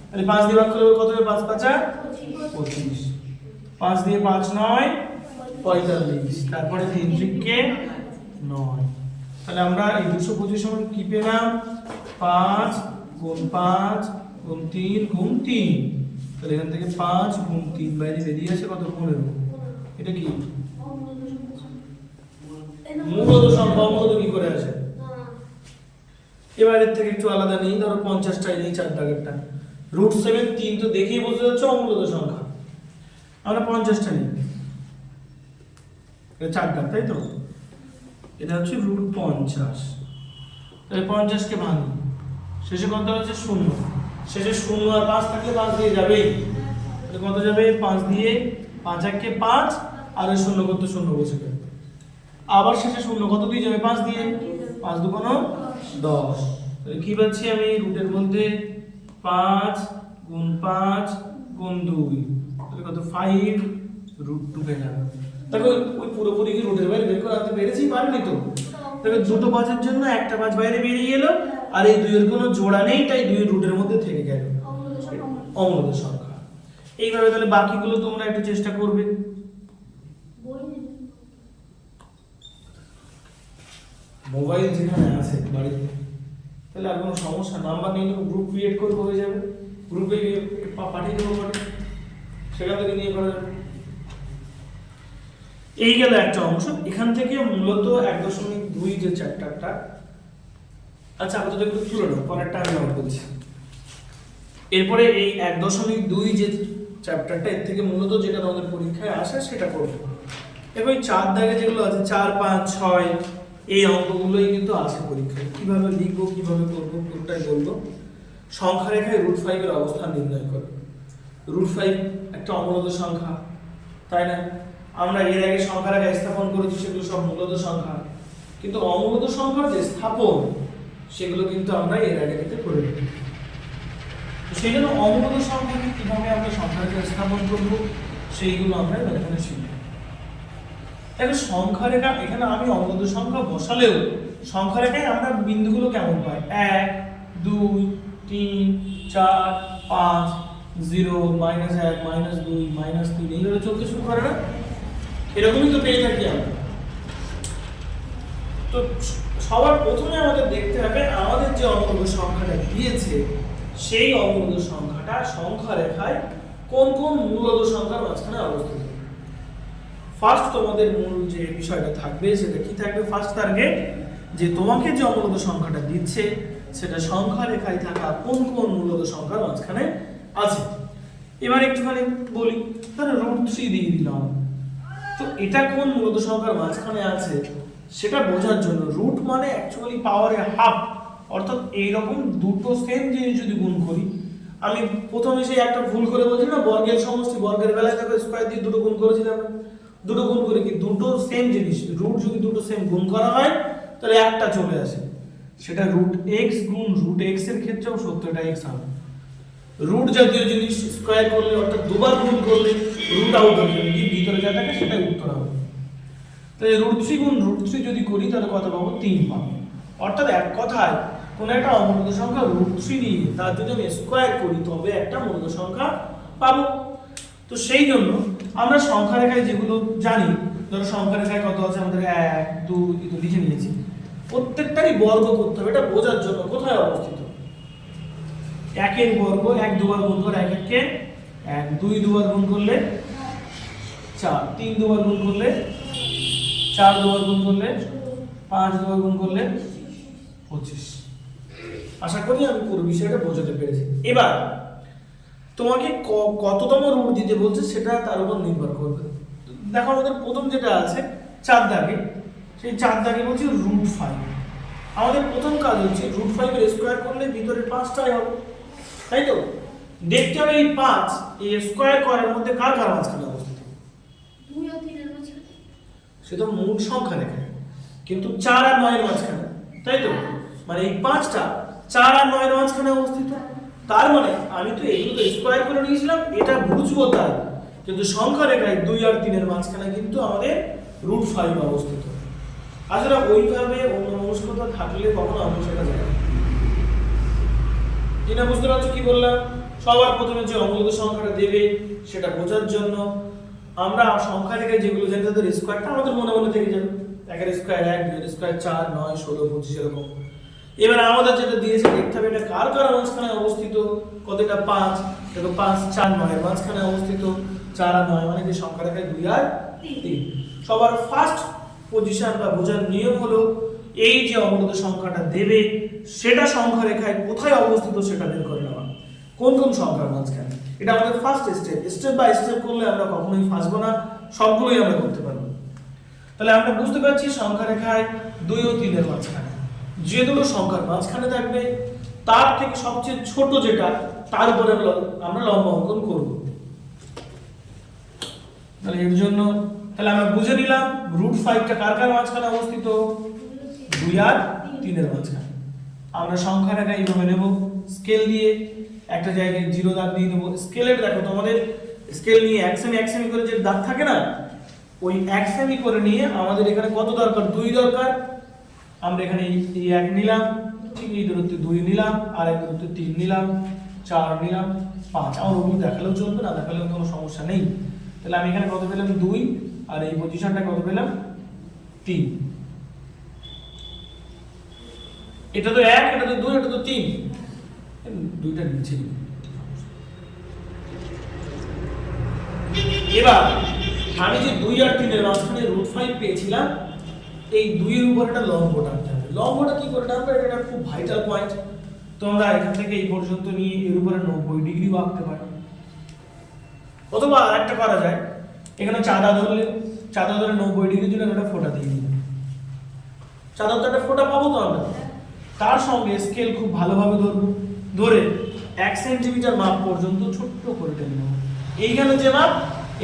তাহলে 5 দিয়ে ভাগ করলে কত হবে? 5 5 25। 5 দিয়ে 5 9 45, তারপরে 3 3 কে 9। তাহলে আমরা এই 225 সমান কি পেলাম? 5 গুণ 5 গুণ 3 গুণ 3। তাহলে এখান থেকে 5 গুণ 3 বাইরে বেরিয়ে আসে কত? 15। এটা কি মূলদ সংখ্যা? অমূলদ কি করে আসে? এবারের থেকে একটু আলাদা নেই, ধরো 50টাই নেই 4 দাগেরটা। √7 3 তো দেখেই বুঝতে যাচ্ছে অমূলদ সংখ্যা, আমরা 50টা নিই। এটা 4 দাগ, তাই তো? এটা হচ্ছে √50। তাহলে 50 কে ভাঙি, শেষে কত হচ্ছে? 0। শেষে 0 আর 5 থাকলে 5 দিয়ে যাবেই। তাহলে কত যাবে? 5 দিয়ে 5 1 কে 5, আর 0 করতে 0 বসে যাবে। আবার শেষে 0 কত দিয়ে যাবে? 5 দিয়ে। 5 2 10। তাহলে কি পাচ্ছি আমি? রুটের মধ্যে 5 গুণ 5 গুণ 2, তাহলে কত? 5 √2 পেলাম। দেখো ওই পুরোপুরি কি রুটের বাইরে বের করে আনতে পেরেছি? পারিনি তো। তবে দুটো 5-এর জন্য একটা 5 বাইরে বেরিয়ে গেল, আর এই 2 এর কোনো জোড়া নেই, তাই 2 রুটের মধ্যে থেকে গেল অমূলদ সংখ্যা। এইভাবে তাহলে বাকিগুলো তোমরা একটু চেষ্টা করবে। মোবাইল যেখানে আছে বাড়িতে, তাহলে আর কোনো সমস্যা, নাম্বার নিয়ে গ্রুপ ক্রিয়েট করবো, হয়ে যাবে। গ্রুপে পাঠিয়ে দেবো, সেখান থেকে নিয়ে করা যাবে। এই গেল একটা অংশ। এখান থেকে মূলত 1.2 যে চ্যাপ্টারটা, আচ্ছা আপাতত একটু তুলে নাও, পরেরটা আমি নোট করছি। এরপরে এই 1.2 যে চ্যাপ্টারটা, এর থেকে মূলত যেটা আমাদের পরীক্ষায় আসে সেটা করবো। এবং 4 দাগে যেগুলো আছে 4 5 6, এই অঙ্কগুলোই কিন্তু আসে পরীক্ষায়। কিভাবে লিখবো কিভাবে করবো পুরোটাই বলবো। সংখ্যা রেখায় √5 এর অবস্থান নির্ণয় করো। √5 একটা অমূলত সংখ্যা, তাই না? আমরা এর আগে সংখ্যা রেখা স্থাপন করেছি, সেগুলো সব মূলত সংখ্যা, কিন্তু অমূলত সংখ্যার যে স্থাপন সেগুলো কিন্তু আমরা এর আগে করে নিই। তো সেই জন্য অমূলত সংখ্যাকে কিভাবে আমরা সংখ্যা রেখা স্থাপন করব সেইগুলো আমরা এখানে শিখব। দেখো সংখ্যা রেখা, এখানে আমি অমূলত সংখ্যা বসালেও সংখ্যা রেখায় আমরা বিন্দুগুলো কেমন পাই? 1 2 3 4 5 0 -1 -2 -3 এইভাবে চলতে শুরু করে না? এরকমই তো পেয়ে থাকি আমরা। তো সবার প্রথমে আমাদের দেখতে হবে আমাদের যে অমূলত সংখ্যাটা দিয়েছে সেই অমূলত সংখ্যাটা সংখ্যা রেখায় কোন কোন মূলত সংখ্যার মাঝখানে অবস্থিত। ফার্স্ট তোমাদের মূল যে বিষয়টা থাকবে সেটা কি থাকবে? ফার্স্ট টার্গেট যে তোমাকে যে অমূলত সংখ্যাটা দিচ্ছে সেটা সংখ্যা রেখায় থাকা কোন কোন মূলত সংখ্যার মাঝখানে আছে। এবার একটুখানি বলি, তাহলে √3 দিয়ে দিলাম, তো এটা কোন মূলত সংখ্যার মাঝখানে আছে সেটা বোঝার জন্য রুট মানে অ্যাকচুয়ালি পাওয়ারের হাফ, অর্থাৎ এইরকম দুটো সেম জিনিস যদি গুণ করি, আমি প্রথমে সেই একটা ভুল করে বলছি না, বর্গের সমষ্টি, বর্গের বেলায় দেখো স্কয়ার দিয়ে দুটো গুণ করেছিলাম, দুটো গুণ করে কি দুটো সেম জিনিস রুট যদি দুটো সেম গুণ করা হয় তাহলে একটা চলে আসে, সেটা √x গুণ √x এর ক্ষেত্রেও সত্য, এটা x হবে। রুট জাতীয় জিনিস স্কয়ার করলে অর্থাৎ দুবার গুণ করলে রুট আউট হয়ে যাবে, কি ভিতরে যা থাকে সেটাই উত্তর হবে। তাহলে √3 গুণ √3 যদি করি তাহলে কত পাবো? 3 পাবো। অর্থাৎ এক কথায় কোন একটা অমূলত সংখ্যা √3 নিয়ে তার যদি আমি স্কয়ার করি তবে একটা মূলত সংখ্যা পাবো। তো সেই জন্য আমরা সংখ্যা রেখায় যেগুলো জানি, ধরো সংখ্যা রেখায় কত আছে আমাদের 1 2 এটা লিখে নিয়েছি, প্রত্যেকটারই বর্গ করতে হবে। এটা বোঝার জন্য কোথায় অবস্থিত, 1 এর বর্গ 1 দুবার গুণ করে 1 কে 1, 2 দুবার গুণ করলে 4, 3 দুবার গুণ করলে 4, দুবার গুণ করলে 5, দুবার গুণ করলে 25। আশা করি আমি পুরো বিষয়টা বোঝাতে পেরেছি। এবার তোমাকে কততম রুট দিতে বলছে সেটা তার উপর নির্ভর করবে। দেখো আমাদের প্রথম যেটা আছে 4 দাগে, সেই 4 দাগে বলছি √5। আমাদের প্রথম কাজ হচ্ছে √5 এর স্কয়ার করলে ভিতরে 5টাই হবে, তাই তো? দেখতে হবে এই 5 এই স্কয়ার করার মধ্যে কার কার মাঝখানে অবস্থিত। 2 আর 3 এর মাঝখানে, সেটা মূল সংখ্যা রেখা, কিন্তু 4 আর 9 এর মাঝখানে, তাই তো? মানে এই 5টা 4 আর 9 এর মাঝখানে অবস্থিত। তার মানে আমি তো এইগুলো তো স্কয়ার করে নিয়েছিলাম, এটা বুঝবো তাই, কিন্তু সংখ্যা রেখায় 2 আর 3 এর মাঝখানে কিন্তু আমাদের √5 অবস্থিত। আসলে ওইভাবে অন্যমনস্কতা থাকলে কখনো আমরা সেটা জানি না। এটা বুঝতে পারছো কি বললাম? সবার প্রথমে যে অমূলত সংখ্যাটা দেবে সেটা বোঝার জন্য আমরা সংখ্যা রেখায় যেগুলো জানি তাদের স্কয়ারটা আমাদের মনে মনে থেকে যাবে। 1 এর স্কয়ার 1, 2 এর স্কয়ার 4, 9 16 25 এরকম। এবার আমাদের যেটা দিয়েছে দেখতে হবে এটা কার কার মাঝখানে অবস্থিত। কতটা? 5। দেখো 5 4 9 এর মাঝখানে অবস্থিত। 4 আর 9 মানে যে সংখ্যা রেখায় 2 আর 3। সবার ফার্স্ট পজিশন বা বোঝার নিয়ম হলো এই যে অমূলত সংখ্যাটা দেবে সেটা সংখ্যা রেখায় কোথায় অবস্থিত সেটা বের করে নেওয়া, কোন কোন সংখ্যার মাঝখানে। এটা আমাদের first step. Step by step করলে আমরা কখনোই ফাঁসবো না, সবগুলোই আমরা করতে পারবো। তাহলে আমরা বুঝতে পারছি সংখ্যা রেখায় 2 ও 3 এর মাঝখানে যে দুটো সংখ্যার মাঝখানে থাকবে তার থেকে সবচেয়ে ছোট যেটা তার উপরে আমরা লম্ব অঙ্কন করব। তাহলে এর জন্য তাহলে আমরা বুঝে নিলাম √5টা কার কার মাঝখানে অবস্থিত? 2 আর 3 এর মাঝখানে। আমরা সংখ্যা রেখা এইভাবে নেব, স্কেল দিয়ে একটা জায়গায় 0 দাগ দিয়ে দেবো। স্কেলের দেখো তোমাদের স্কেল নিয়ে 1 সেমি 1 সেমি করে যে দাগ থাকে না, ওই 1 সেমি করে নিয়ে আমাদের এখানে কত দরকার? 2 দরকার। আমরা এখানে এই 1 নিলাম, ঠিক এই দূরত্বে 2 নিলাম, আর এই দূরত্বে 3 নিলাম, 4 নিলাম, 5। আমার ওগুলো দেখালেও চলবে, না দেখালেও কোনো সমস্যা নেই। তাহলে আমি এখানে কত পেলাম? 2, আর এই পজিশনটা কত পেলাম? 3। এটা তো 1, এটা তো 2, এটা তো 3, দুইটা নিচে। এবার আমি যে 2 আর 3 এর মাঝখানে √5 পেয়েছিলাম, এই 2 এর উপর একটা লম্ব টানতে হবে। লম্বটা কি করে টানবে? এটা খুব ভাইটাল পয়েন্ট। তো আমরা এখান থেকে এই পর্যন্ত নিয়ে এর উপরে 90 ডিগ্রি আঁকতে পারি। অথবা আরেকটা করা যায়, এখানে চাঁদা ধরে 90 ডিগ্রির জন্য একটা ফোঁটা দিয়ে দিই। চাঁদার তো একটা ফোঁটা পাবো তো আমরা, তার সঙ্গে স্কেল খুব ভালোভাবে ধরবো। ধরে 1 সেন্টিমিটার মাপ পর্যন্ত ছোট্ট করে টেনে নেব। এইখানে যে মাপ,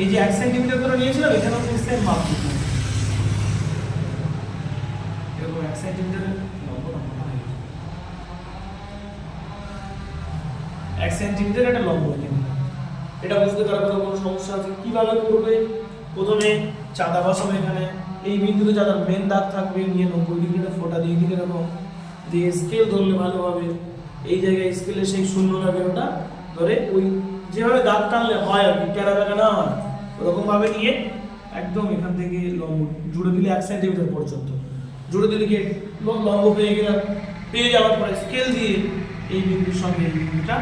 এই যে 1 সেন্টিমিটার করে নিয়েছিলাম, এখানেও সেম মাপ দিতে হবে। এরকম 1 সেন্টিমিটারের লম্ব নামানো হয়। 1 সেন্টিমিটার একটা লম্ব এখানে। এটা বুঝতে কারো কোনো সমস্যা আছে? কিভাবে করবে? প্রথমে চাঁদা বসাবে এখানে, এই বিন্দুতে চাঁদার মেন দাগ থাকবে, নিয়ে 90 ডিগ্রিতে ফোঁটা দিয়ে দিলে এরকম, দিয়ে স্কেল ধরলে ভালোভাবে এই জায়গায় স্কেলে সেই শূন্য লাগে ওটা ধরে, ওই যেভাবে দাগ টানলে হয় আর কি, টেরা বেঁকা না হয় ওরকম ভাবে নিয়ে একদম এখান থেকে লম্ব জুড়ে দিলে 1 সেন্টিমিটার পর্যন্ত জুড়ে দিলে কি লম্ব পেয়ে গেলাম। পেয়ে যাওয়ার পরে স্কেল দিয়ে এই বিন্দুর সঙ্গে এই বিন্দুটা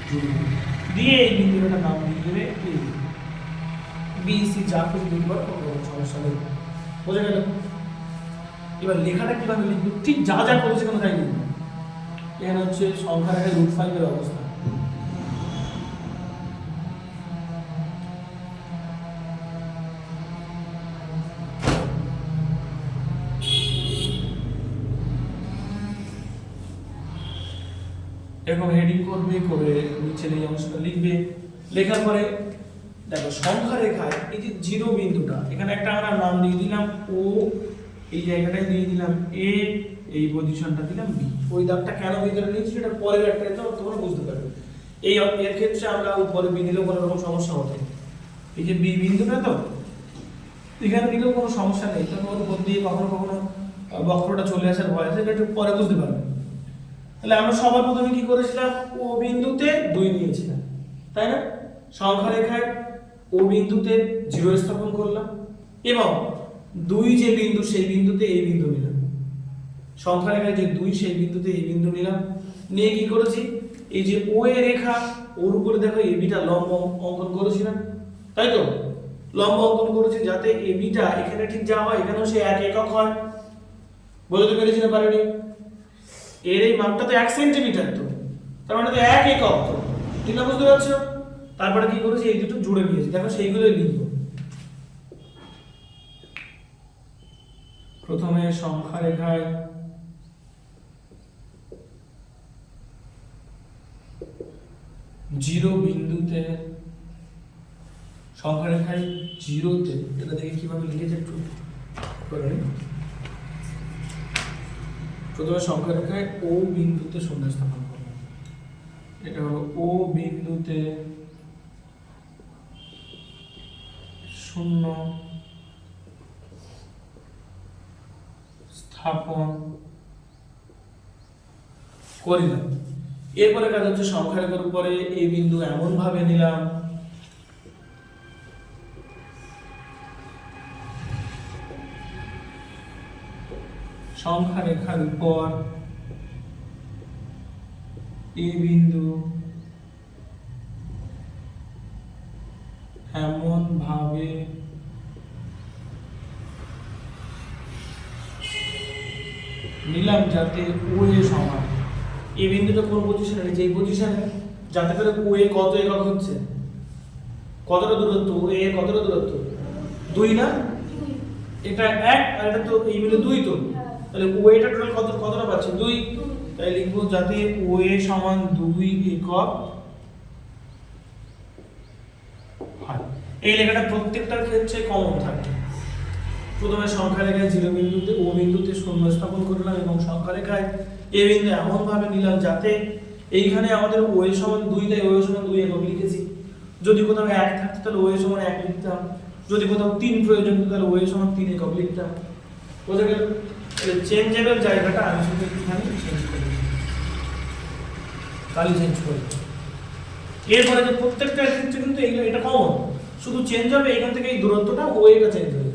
জুড়ে দিবে, দিয়ে এই বিন্দুর একটা নাম দিয়ে দেবে বিসি, যা কিছু লিখবার কোনো সমস্যা নেই। বোঝা গেল? এবার লেখাটা কিভাবে লিখবো, ঠিক যা যা করেছে কোনো তাই লিখবো। এখানে হচ্ছে সংখ্যার একটা √5 এর অবস্থা। এরকম হেডিং করবে, করে নিচের এই অংশটা লিখবে। লেখার পরে দেখো সংখ্যা রেখায় এই যে 0 বিন্দুটা, এখানে একটা আমরা নাম দিয়ে দিলাম ও, এই জায়গাটায় দিয়ে দিলাম এ, এই পজিশনটা দিলাম বি। ওই দাগটা কেন ভিতরে নিয়েছি সেটা পরের একটা তোমরা বুঝতে পারবে। এই এর ক্ষেত্রে আমরা উপরে বি দিলেও কোনো রকম সমস্যা হতো। এই যে বি বিন্দুটা, তো এখানে দিলেও কোনো সমস্যা নেই, তখন উপর দিয়ে কখনো কখনো বক্রটা চলে আসার ভয় আছে, এটা একটু পরে বুঝতে পারবে। তাহলে আমরা সবার প্রথমে কি করেছিলাম, ও বিন্দুতে 2 নিয়েছিলাম, তাই না? সংখ্যা রেখায় ও বিন্দুতে 0 স্থাপন করলাম, এবং 2 যে বিন্দু সেই বিন্দুতে এই বিন্দু নিলাম। সংখ্যা রেখায় যে 2 সেই বিন্দুতে এই বিন্দু নিলাম, নিয়ে কি করেছি, এই যে ও এ রেখা, ওর উপরে দেখো এবিটা লম্ব অঙ্কন করেছিলাম, তাই তো? লম্ব অঙ্কন করেছি যাতে এবিটা এখানে ঠিক যা হয় এখানেও সে 1 একক হয়। বলতে পেরেছি না পারিনি? এর এই মাপটা তো 1 সেন্টিমিটার, তো তার মানে তো 1 একক, তো ঠিক না? বুঝতে পারছো? তারপরে কি করেছি, এই দুটো জুড়ে নিয়েছি, দেখো সেইগুলোই লিখবো। প্রথমে সংখ্যা রেখায় জিরো বিন্দুতে, সংখ্যা রেখায় 0-তে, এটা দেখে কিভাবে লিখেছে একটু করে নিই। প্রথমে সংখ্যা রেখায় ও বিন্দুতে শূন্য স্থাপন করলাম, এটা হলো ও বিন্দুতে শূন্য স্থাপন করিলাম। এরপরে কাজ হচ্ছে সংখ্যা রেখার উপরে এই বিন্দু এমন ভাবে নিলাম সংখ্যা রেখার উপর এই বিন্দু এমন ভাবে নিলাম যাতে ও এ সমান। এই বিন্দুটা কোন পজিশনে আছে, এই পজিশনে, যাতে করে ও এ কত একক হচ্ছে, কতটা দূরত্ব, ও এ কতটা দূরত্ব, 2 না? এটা 1 আর এটা তো এই মিলে 2, তো তাহলে ও এটা টোটাল কতটা পাচ্ছি, 2। তাই লিখবো যাতে ও এ সমান 2 একক হয়। এই লেখাটা প্রত্যেকটার ক্ষেত্রে কমন থাকে। প্রথমে সংখ্যা রেখায় 0 বিন্দুতে ও বিন্দুতে শূন্য স্থাপন করলাম, এবং সংখ্যা রেখায় এ বিন্দু এমন ভাবে নিলাম যাতে এইখানে আমাদের ও এ সমান 2, তাই ও এ সমান 2 একক লিখেছি। যদি কোথাও 1 থাকতো তাহলে ও এ সমান 1 লিখতাম, যদি কোথাও 3 প্রয়োজন হতো তাহলে ও এ সমান 3 একক লিখতাম। বোঝা গেল? চেঞ্জেবল জায়গাটা আমি শুধু একটুখানি চেঞ্জ করে দিই, কালি চেঞ্জ করে। এরপরে যে প্রত্যেকটা ক্ষেত্রে কিন্তু এইগুলো, এটা কমন, শুধু চেঞ্জ হবে এখান থেকে এই দূরত্বটা, ও এটা চেঞ্জ হবে।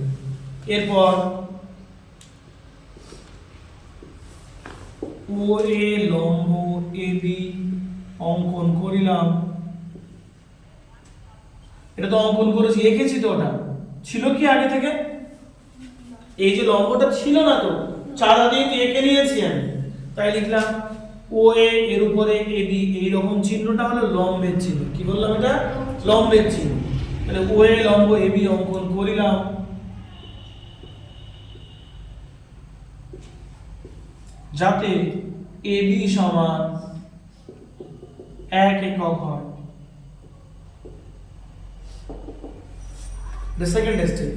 এরপর ও এ লম্ব এ বি অঙ্কন করিলাম। এটা তো অঙ্কন করেছি, এঁকেছি তো, ওটা ছিল কি আগে থেকে? এই যে লম্বটা ছিল না, তো চাঁদা দিয়ে এঁকে নিয়েছি আমি, তাই লিখলাম ও এ এর উপরে এ বি, এই রকম চিহ্নটা হলো লম্বের চিহ্ন। কি বললাম? এটা লম্বের চিহ্ন। তাহলে ও এ লম্ব এ বি অঙ্কন করিলাম যাতে এ বি সমান 1 একক হয়। the second step,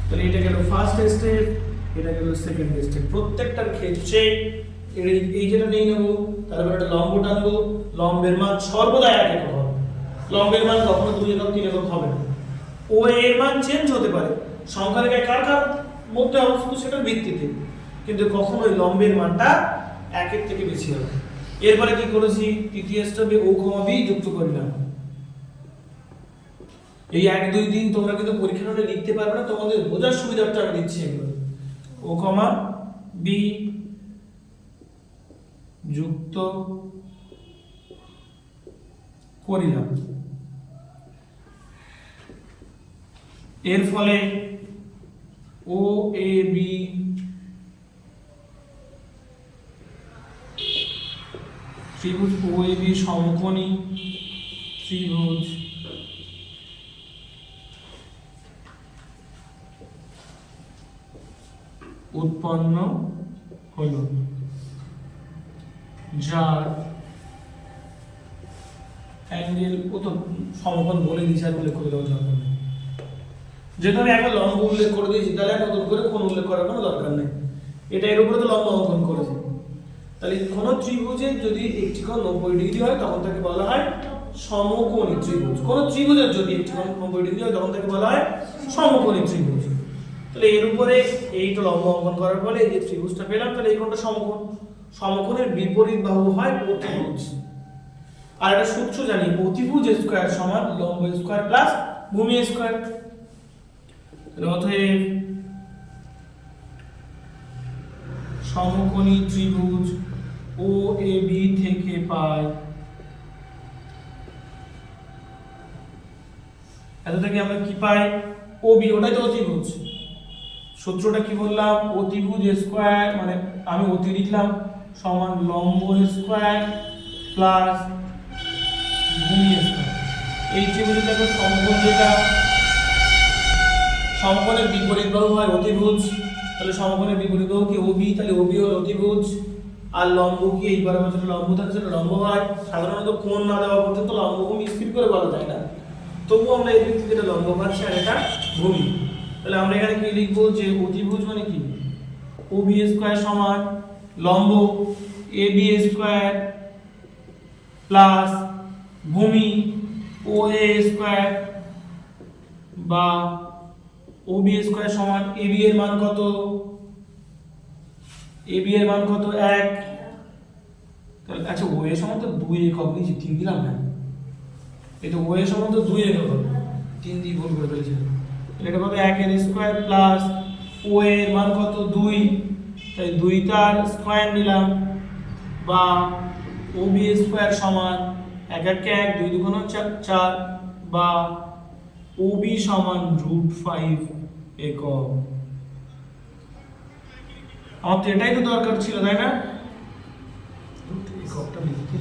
তাহলে এটা গেল ফার্স্ট স্টেপ, এটা গেল সেকেন্ড স্টেপ। প্রত্যেকটার ক্ষেত্রে এই যেটা নিয়ে নেব, তারপর একটা লম্ব টানবো, লম্বের মান সর্বদা 1 একক হবে। লম্বের মান কখনো 2 একক 3 একক হবে না। ও এর মান চেঞ্জ হতে পারে সংখ্যা থেকে কার কার মধ্যে অবস্থিত সেটার ভিত্তিতে, কিন্তু কখনোই লম্বের মানটা 1 এর থেকে বেশি হবে। এরপরে কি করেছি, তৃতীয় স্টেপে ও কমা বি যুক্ত করলাম। এই 1 2 3 তোমরা কিন্তু পরীক্ষা নোটে লিখতে পারবে না, তোমাদের বোঝার সুবিধার্থে আমি দিচ্ছি এগুলো। ও কমা বি যুক্ত করিলাম। এর ফলে ও এ বি ত্রিভুজ ও এ বি সমকোণী ত্রিভুজ উৎপন্ন হলো, যার অ্যাঙ্গেল, ও তো সমকোণ বলে দিয়েছে আর উল্লেখ করে দেওয়ার দরকার নেই, যেহেতু আমি একবার লম্ব উল্লেখ করে দিয়েছি তাহলে আর নতুন করে কোণ উল্লেখ করার কোনো দরকার নেই। এটা এর উপরে তো লম্ব অঙ্কন করেছে। তাহলে কোন ত্রিভুজের যদি একটি কোণ 90 ডিগ্রি হয় তখন তাকে বলা হয় সমকোণী ত্রিভুজ। কোন ত্রিভুজের যদি একটি কোণ 90 ডিগ্রি হয় তখন তাকে বলা হয় সমকোণী ত্রিভুজ। তাহলে এর উপরে এইটা লম্ব অঙ্কন করার ফলে এই যে ত্রিভুজটা পেলাম, তাহলে এই কোণটা সমকোণ। সমকোণের বিপরীত বাহু হয় অতিভুজ। আর একটা সূত্র জানি, অতিভুজ স্কয়ার সমান লম্ব স্কয়ার প্লাস ভূমি স্কয়ার। অতএব সমকোণী ত্রিভুজ ও এ বি থেকে পাই, এত থেকে আমরা কি পাই, ও বি, ওটাই তো অতিভুজ। সূত্রটা কি বললাম, অতিভুজ স্কয়ার মানে আমি অতি লিখলাম সমান লম্ব স্কয়ার প্লাস ভূমি স্কয়ার। এই ত্রিভুজের দেখো সমকোণ যেটা, সমকোণের বিপরীত বাহু হয় অতিভুজ, তাহলে সমকোণের বিপরীত বাহু কি ওবি, তাহলে ওবি হলো অতিভুজ। আর লম্ব কি এই বরাবর যেটা লম্ব থাকে সেটা লম্ব হয়। সাধারণত কোণ না দেওয়া পর্যন্ত লম্ব ভূমি স্থির করে বলা যায় না, তবুও আমরা এই ভিত্তিতে এটা লম্ব পাচ্ছি আর এটা ভূমি। তাহলে আমরা এখানে কি লিখবো, যে অতিভুজ মানে কি ওবি স্কয়ার সমান লম্ব এবি স্কয়ার প্লাস ভূমি ও এ স্কয়ার, বা ওবি স্কয়ার সমান এবি এর মান কত, এবি এর মান কত 1। তাহলে আচ্ছা ও এর সমান তো 2 একক নিয়েছি, 3 দিলাম না, এটা ও এর সমান তো 2 একক হবে, 3 দিয়ে গুণ করে ফেলেছি। তাহলে এটা হবে 1 এর স্কয়ার প্লাস ও এর মান কত 2, তাই 2 তার স্কয়ার নিলাম, বা ওবি স্কয়ার সমান 1 1 1 2 2 4, বা ওবি সমান √5 একক। আমার তো এটাই তো দরকার ছিল, তাই না? এককটা লিখতে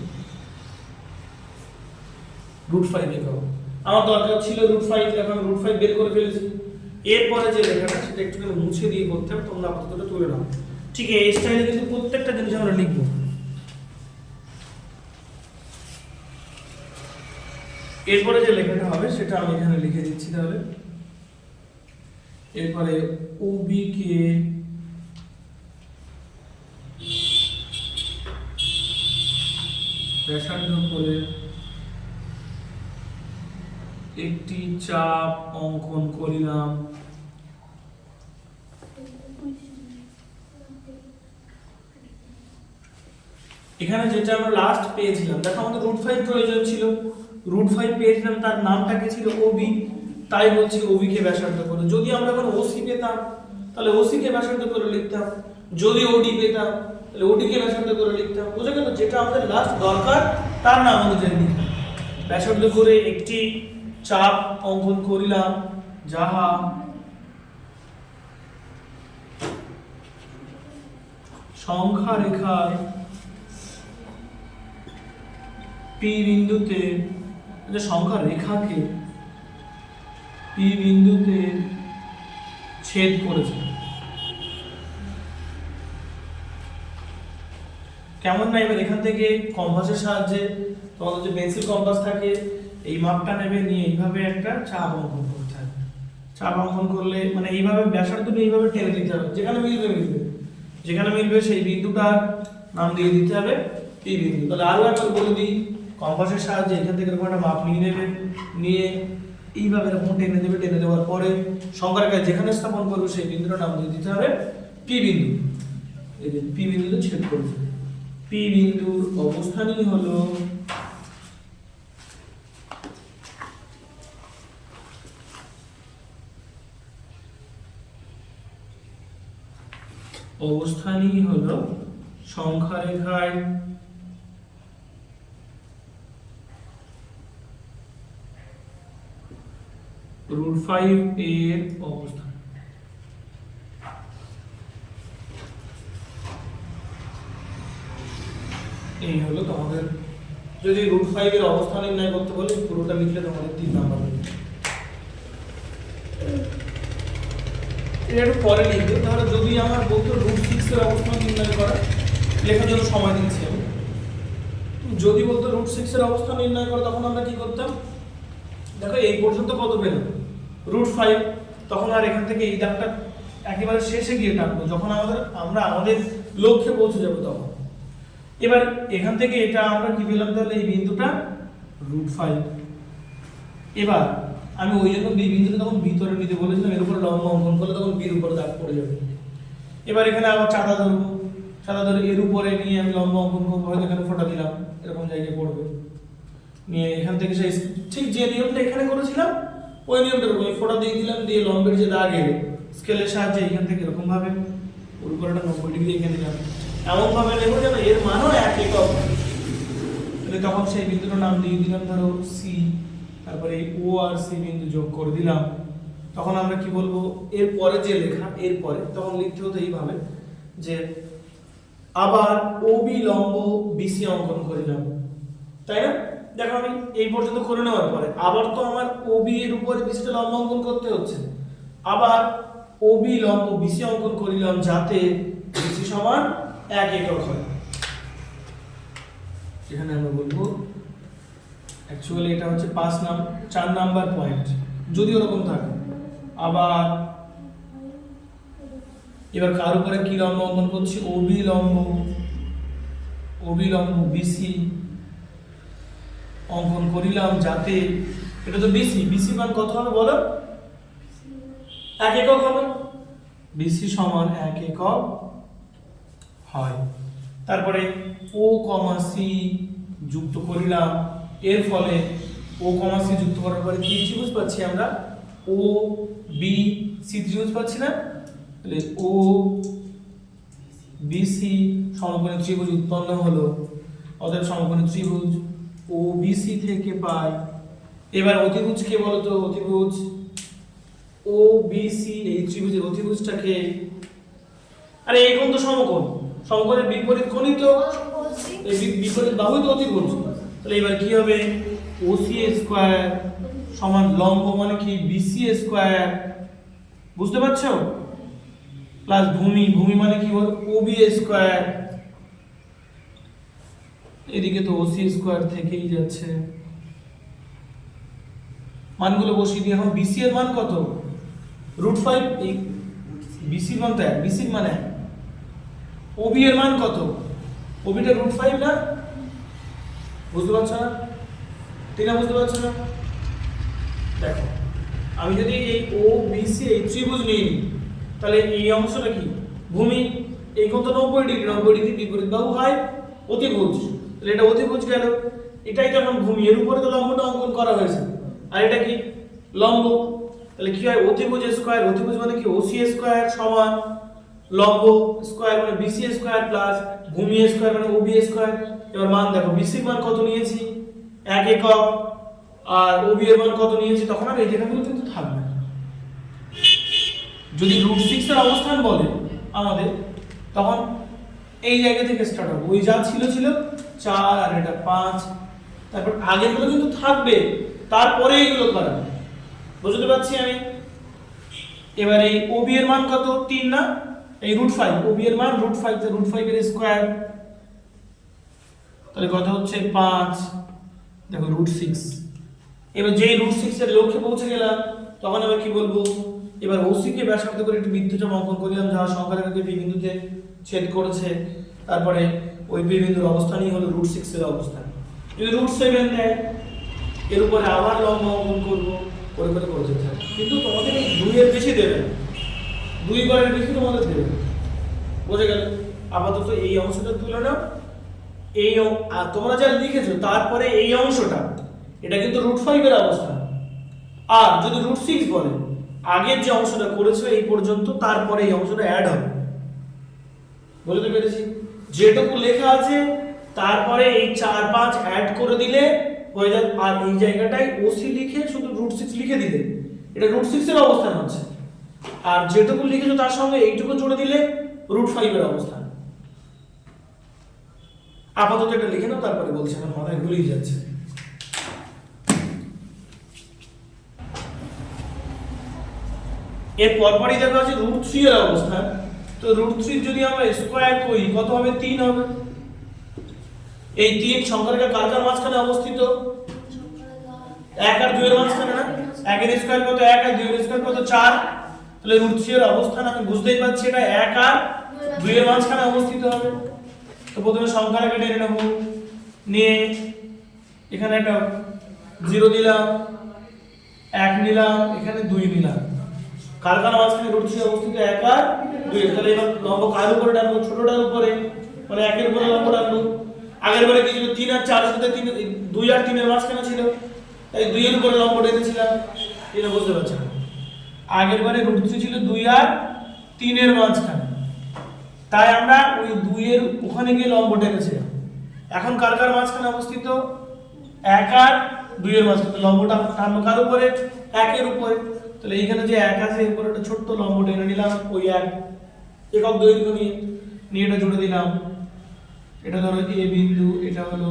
√5 একক আমার দরকার ছিল, √5, এখন √5 বের করে ফেলেছি। এরপরে যে লেখাটা সেটা একটুখানি মুছে দিয়ে করতে হবে, তোমরা আপাতত তুলে নাও। ঠিক আছে, এই স্টাইলে কিন্তু প্রত্যেকটা জিনিস আমরা লিখবো। এরপরে যে লেখাটা হবে সেটা আমি এখানে লিখে দিচ্ছি। তাহলে এরপরে ওবি কে ব্যাসার্ধ করে একটি চাপ অঙ্কন করিলাম। এখানে যেটা আমরা লাস্ট পেয়েছিলাম, দেখো আমাদের √5 প্রয়োজন ছিল, √5 পেয়েছিলাম, তার নামটা কি ছিল ওবি, তাই বলছি ওবি কে ব্যাসার্ধ করে। যদি আমরা এখন ওসি পেতাম তাহলে ওসি কে ব্যাসার্ধ করে লিখতাম, যদি ওডি পেতাম তাহলে ওডি কে ব্যাসার্ধ করে লিখতাম। বুঝে গেল, যেটা আমাদের লাস্ট দরকার তার নাম অনুযায়ী লিখতাম। ব্যাসার্ধ করে একটি চাপ অঙ্কন করিলাম, যাহা সংখ্যা রেখায় পি বিন্দুতে, সংখ্যা রেখাকে পি বিন্দুতে ছেদ করেছে। কেমন না, এবার এখান থেকে কম্পাসের সাহায্যে, তোমাদের যে পেন্সিল কম্পাস থাকে, এই মাপটা নেবে, নিয়ে এইভাবে একটা চাপ অঙ্কন করতে হবে। চাপ অঙ্কন করলে মানে এইভাবে ব্যাসার্ধটা এইভাবে টেনে দিতে হবে, যেখানে মিলবে সেই বিন্দুটার নাম দিয়ে দিতে হবে পি বিন্দু। তাহলে আরো একবার বলে দিই, কম্পাসের সাহায্যে এখান থেকে এরকম একটা মাপ নিয়ে নেবে, নিয়ে এইভাবে এরকম টেনে দেবে, টেনে দেওয়ার পরে সংখ্যার কাছে যেখানে স্থাপন করবে সেই বিন্দুটার নাম দিয়ে দিতে হবে পি বিন্দু। এই যে পি বিন্দুতে ছেদ করবে, পি বিন্দুর অবস্থানই হলো সংখ্যা রেখায় √5 এর অবস্থান। এই হলো তোমাদের, যদি √5 এর অবস্থান নির্ণয় করতে বলে পুরোটা লিখলে তোমাদের 3 নাম্বার হবে। এটা একটু পরে লিখবে। তাহলে যদি আমার বলতো √6 এর অবস্থান নির্ণয় করা, লেখার জন্য সময় দিচ্ছি আমি। যদি বলতো √6 এর অবস্থান নির্ণয় করা, তখন আমরা কি করতাম? দেখো এই পর্যন্ত কত পেলাম? √5। তখন আর এখান থেকে এই দাগটা একেবারে শেষে গিয়ে টানবো, যখন আমরা আমাদের লক্ষ্যে পৌঁছে যাব তখন। এবার এখান থেকে এটা আমরা কি পেলাম? তাহলে এই বিন্দুটা √5। এবার আমি ওই জন্য বি বিন্দুটা তখন ভিতরে নিতে বলেছিলাম, এর উপর লম্ব অঙ্কন করলে তখন বির উপরে দাগ পড়ে যাবে। এবার এখানে আবার চাঁদা ধরবো, চাঁদা ধরে এর উপরে নিয়ে আমি লম্ব অঙ্কন করবো, হয়তো এখানে ফোঁটা দিলাম, এরকম জায়গায় পড়বে। নিয়ে এখান থেকে সেই ঠিক যে নিয়মটা এখানে করেছিলাম ওই নিয়মটা করবো, ফোঁটা দিয়ে দিলাম, দিয়ে লম্বের যে দাগ এলো স্কেলের সাহায্যে এখান থেকে এরকম ভাবে ওর উপরে একটা 90 ডিগ্রি এঁকে দিলাম। এমন ভাবে নেবো যেন এর মানও 1 একক। তাহলে তখন সেই বিন্দুটার নাম দিয়ে দিলাম ধরো সি, তারপরে ও আর সি বিন্দু যোগ করে দিলাম। তখন আমরা কি বলবো? এর পরে যে লেখা, এর পরে তখন লিখতে হতো এইভাবে যে আবার ওবি লম্ব বিসি অঙ্কন করিলাম, তাই না? দেখো আমি এই পর্যন্ত করে নেওয়ার পরে আবার তো আমার ওবি এর উপরে বিসিটা লম্ব অঙ্কন করতে হচ্ছে, আবার ওবি লম্ব বিসি অঙ্কন করিলাম যাতে বিসি সমান 1 একক হয়। এখানে আমরা বলবো অ্যাকচুয়ালি এটা হচ্ছে 4 নাম্বার পয়েন্ট, যদি ওরকম থাকে। আবার এবার কার উপরে কি লম্ব অঙ্কন করছি? ওবি লম্ব বিসি অঙ্কন করিলাম যাতে, এটা তো বিসি মান কত হবে বলো? 1 একক হবে, বিসি সমান 1 একক হয়। তারপরে ও কমা সি যুক্ত করিলাম, এর ফলে ও কমা সি যুক্ত করার পরে কি ত্রিভুজ পাচ্ছি আমরা? ও বি সি ত্রিভুজ পাচ্ছি না? তাহলে ও বি সি সমকোণী ত্রিভুজ উৎপন্ন হলো। অতএব সমকোণী ত্রিভুজ ও বি সি থেকে পাই। এবার অতিভুজ কে বলো তো? অতিভুজ ও বি সি, এই ত্রিভুজের অতিভুজটাকে, আরে এই কোণ তো সমকোণ, সমকোণের বিপরীত কোণই তো এই বিপরীত বাহুই তো অতিভুজ। তাহলে এবার কি হবে? ওসি স্কয়ার সমান লম্ব মানে কি? বিসি স্কয়ার, বুঝতে পারছো? প্লাস ভূমি মানে কি? OB square. এদিকে তো ওসি স্কয়ার থেকেই যাচ্ছে, মানগুলো বসিয়ে দিয়ে এখন বিসি এর মান কত? √5। এই বিসি মান তো 1, বিসি এর মান 1। ওবি এর মান কত? ওবিটা √5 না? বুঝতে পারছো না? ঠিক না? বুঝতে পারছো না? দেখো আমি যদি এই ও বিসি এই ত্রিভুজ নিই, তাহলে এই অংশটা কি? ভূমি। এই কোণ তো 90 ডিগ্রি, 90 ডিগ্রি বিপরীত বাহু হয় অতিভুজ। তাহলে এটা অতিভুজ গেল, এটাই তো এখন ভূমি, এর উপরে তো লম্বটা অঙ্কন করা হয়েছে, আর এটা কি? লম্ব। তাহলে কি হয়? অতিভুজ স্কয়ার, অতিভুজ মানে কি? ওসি স্কয়ার সমান লম্ব স্কয়ার মানে বিসি স্কয়ার প্লাস ভূমি স্কয়ার মানে ওবি স্কয়ার। এবার মান দেখো, বিসি মান কত নিয়েছি? 1 একক। আর ওবি এর মান কত নিয়েছি? তখন আর এই জায়গাগুলো কিন্তু থাকবে না। যদি √6 এর অবস্থান বলে আমাদের, তখন এই জায়গা থেকে স্টার্ট হবে। ওই যা ছিল 4 আর এটা 5, তারপর আগেরগুলো কিন্তু থাকবে, তারপরে এইগুলো করা। বুঝতে পারছি আমি? এবার এই ওবি এর মান কত? 3 না? এই √5, ওবি এর মান √5, তে √5 এর স্কয়ার তাহলে কত হচ্ছে 5, দেখো √6। এবার যেই √6 এর লক্ষ্যে পৌঁছে গেলাম তখন আবার কি বলবো, এবার OC কে ব্যাসার্ধ করে একটু বৃত্তচাপ অঙ্কন করলাম যা সংখ্যারেখাকে বি বিন্দুতে ছেদ করেছে। তারপরে ওই বি বিন্দুর অবস্থানই হলো √6 এর অবস্থান। যদি √7 দেয় এর উপরে আবার লম্ব অঙ্কন করবো, করে করে যেতে হবে। কিন্তু তোমাদের এই 2 এর বেশি দেবে না, 2 বারের বেশি তোমাদের দেবে না। বোঝা গেল? আপাতত এই অংশটা তুলে নাও। এই আর তোমরা যা লিখেছো তারপরে এই অংশটা, এটা কিন্তু √5 এর অবস্থান। আর যদি √6 বলে, আগের যে অংশটা করেছো এই পর্যন্ত, তারপরে এই অংশটা অ্যাড হবে। বলতে পেরেছি? যেটুকু লেখা আছে তারপরে এই 4, 5 অ্যাড করে দিলে হয়ে যাবে। আর এই জায়গাটায় OC লিখে শুধু √6 লিখে দিলে এটা √6 এর অবস্থান হচ্ছে। আর যেটুকু লিখেছো তার সঙ্গে এইটুকু জুড়ে দিলে √5 এর অবস্থান। আপাতত এটা লিখে নাও, তারপরে বলছি, আমার মাথায় ভুলেই যাচ্ছে। এর পরপরই দেখা আছে √3 এর অবস্থান। তো √3 যদি আমরা স্কয়ার করি কত হবে? 3 হবে। এই 3 সংখ্যাটা কার কার মাঝখানে অবস্থিত? 1 আর 2 এর মাঝখানে না? 1 এর স্কয়ার কত? 1 আর 2 এর স্কয়ার কত? 4। তাহলে √3 এর অবস্থান আমি বুঝতেই পারছি এটা 1 আর 2 এর মাঝখানে অবস্থিত হবে। তো প্রথমে সংখ্যাটাকে টেনে নেব, নিয়ে এখানে একটা 0 দিলাম, 1 নিলাম, এখানে 2 নিলাম। কার কার মাঝখানে √3 অবস্থিত? 1 আর 2। তাহলে এবার লম্ব কার উপরে টানবো? ছোটটার উপরে, মানে 1 এর উপরে লম্ব টানবো। আগের বারে কি ছিল? 3 আর 4 সাথে 3, 2 আর 3 এর মাঝখানে ছিল, তাই 2 এর উপরে লম্ব টেনেছিলাম। এটা বুঝতে পারছেন? আগের বারে √3 ছিল 2 আর 3 এর মাঝখানে, তাই আমরা ওই 2 এর ওখানে গিয়ে লম্ব টেনেছিলাম। এখন কার কার মাঝখানে অবস্থিত? 1 আর 2 এর মাঝখানে। লম্বটা টানবো কার উপরে? 1 এর উপরে। তাহলে এইখানে যে 1 আছে এর উপরে একটা ছোট্ট লম্ব টেনে নিলাম, ওই 1 একক দৈর্ঘ্য নিয়ে এটা জুড়ে দিলাম। এটা ধরো A বিন্দু, এটা হলো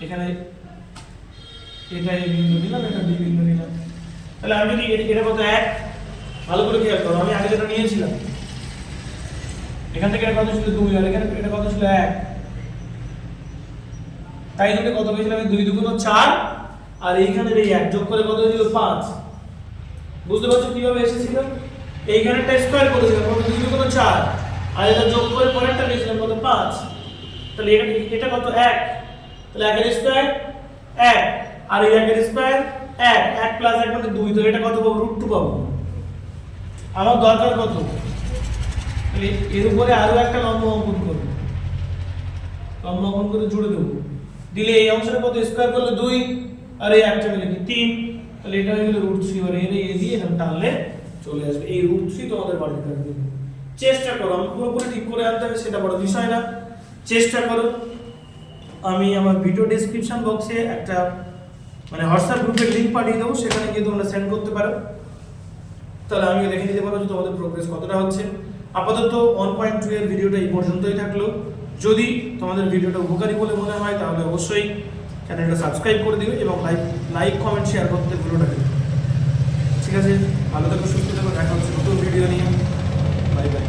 এখানে, এটা A বিন্দু নিলাম, এটা B বিন্দু নিলাম। তাহলে আমি যদি এটা কত? 1, ভালো করে খেয়াল করো, আমি আগে যেটা নিয়েছিলাম এখান থেকে এটা কত ছিল? 2, আর এখানে এটা কত ছিল? 1। তাই দুটো কত পেয়েছিলাম? 2 2 4, আর এইখানে এই 1 যোগ করে কত হয়েছিল? 5। বুঝতে পারছো কিভাবে এসেছিল? এইখানেটা স্কয়ার করেছিলাম কত? 2 2 4, আর এটা যোগ করে পরেরটা পেয়েছিলাম কত? 5। তাহলে এটা কত? 1। তাহলে 1 এর স্কয়ার 1, আর এই 1 এর স্কয়ার 1, 1 প্লাস 1 মানে 2। তো এটা কত পাবো? √2 পাবো। আমার দরকার কত? তাহলে এর উপরে আরো একটা লম্ব অঙ্কন করব, লম্ব অঙ্কন করে জুড়ে দেবো। দিলে এই অংশটা কত? স্কয়ার করলে 2, আর এই একটা মিলে কি 3। তাহলে এটা হয়ে গেল √3। আর এর এই দিয়ে এখানে টানলে চলে আসবে। এই √3 তোমাদের বাড়িতে থাকবে। চেষ্টা করো, আমি পুরোপুরি ঠিক করে আনতে হবে সেটা বড় বিষয় না, চেষ্টা করো। আমি আমার ভিডিও ডেসক্রিপশন বক্সে একটা মানে হোয়াটসঅ্যাপ গ্রুপের লিংক পাঠিয়ে দেবো, সেখানে গিয়ে তোমরা সেন্ড করতে পারো। তাহলে আমি দেখে নিতে পারো যে তোমাদের প্রোগ্রেস কতটা হচ্ছে। আপাতত 1.2 এর ভিডিওটা এই পর্যন্তই থাকলো। যদি তোমাদের ভিডিওটা উপকারী বলে মনে হয় তাহলে অবশ্যই চ্যানেলটা সাবস্ক্রাইব করে দিও এবং লাইক কমেন্ট শেয়ার করতে ভুলো না। ঠিক আছে, ভালো থেকো, সুস্থ থেকো, দেখা হচ্ছে নতুন ভিডিও নিয়ে। Bye bye.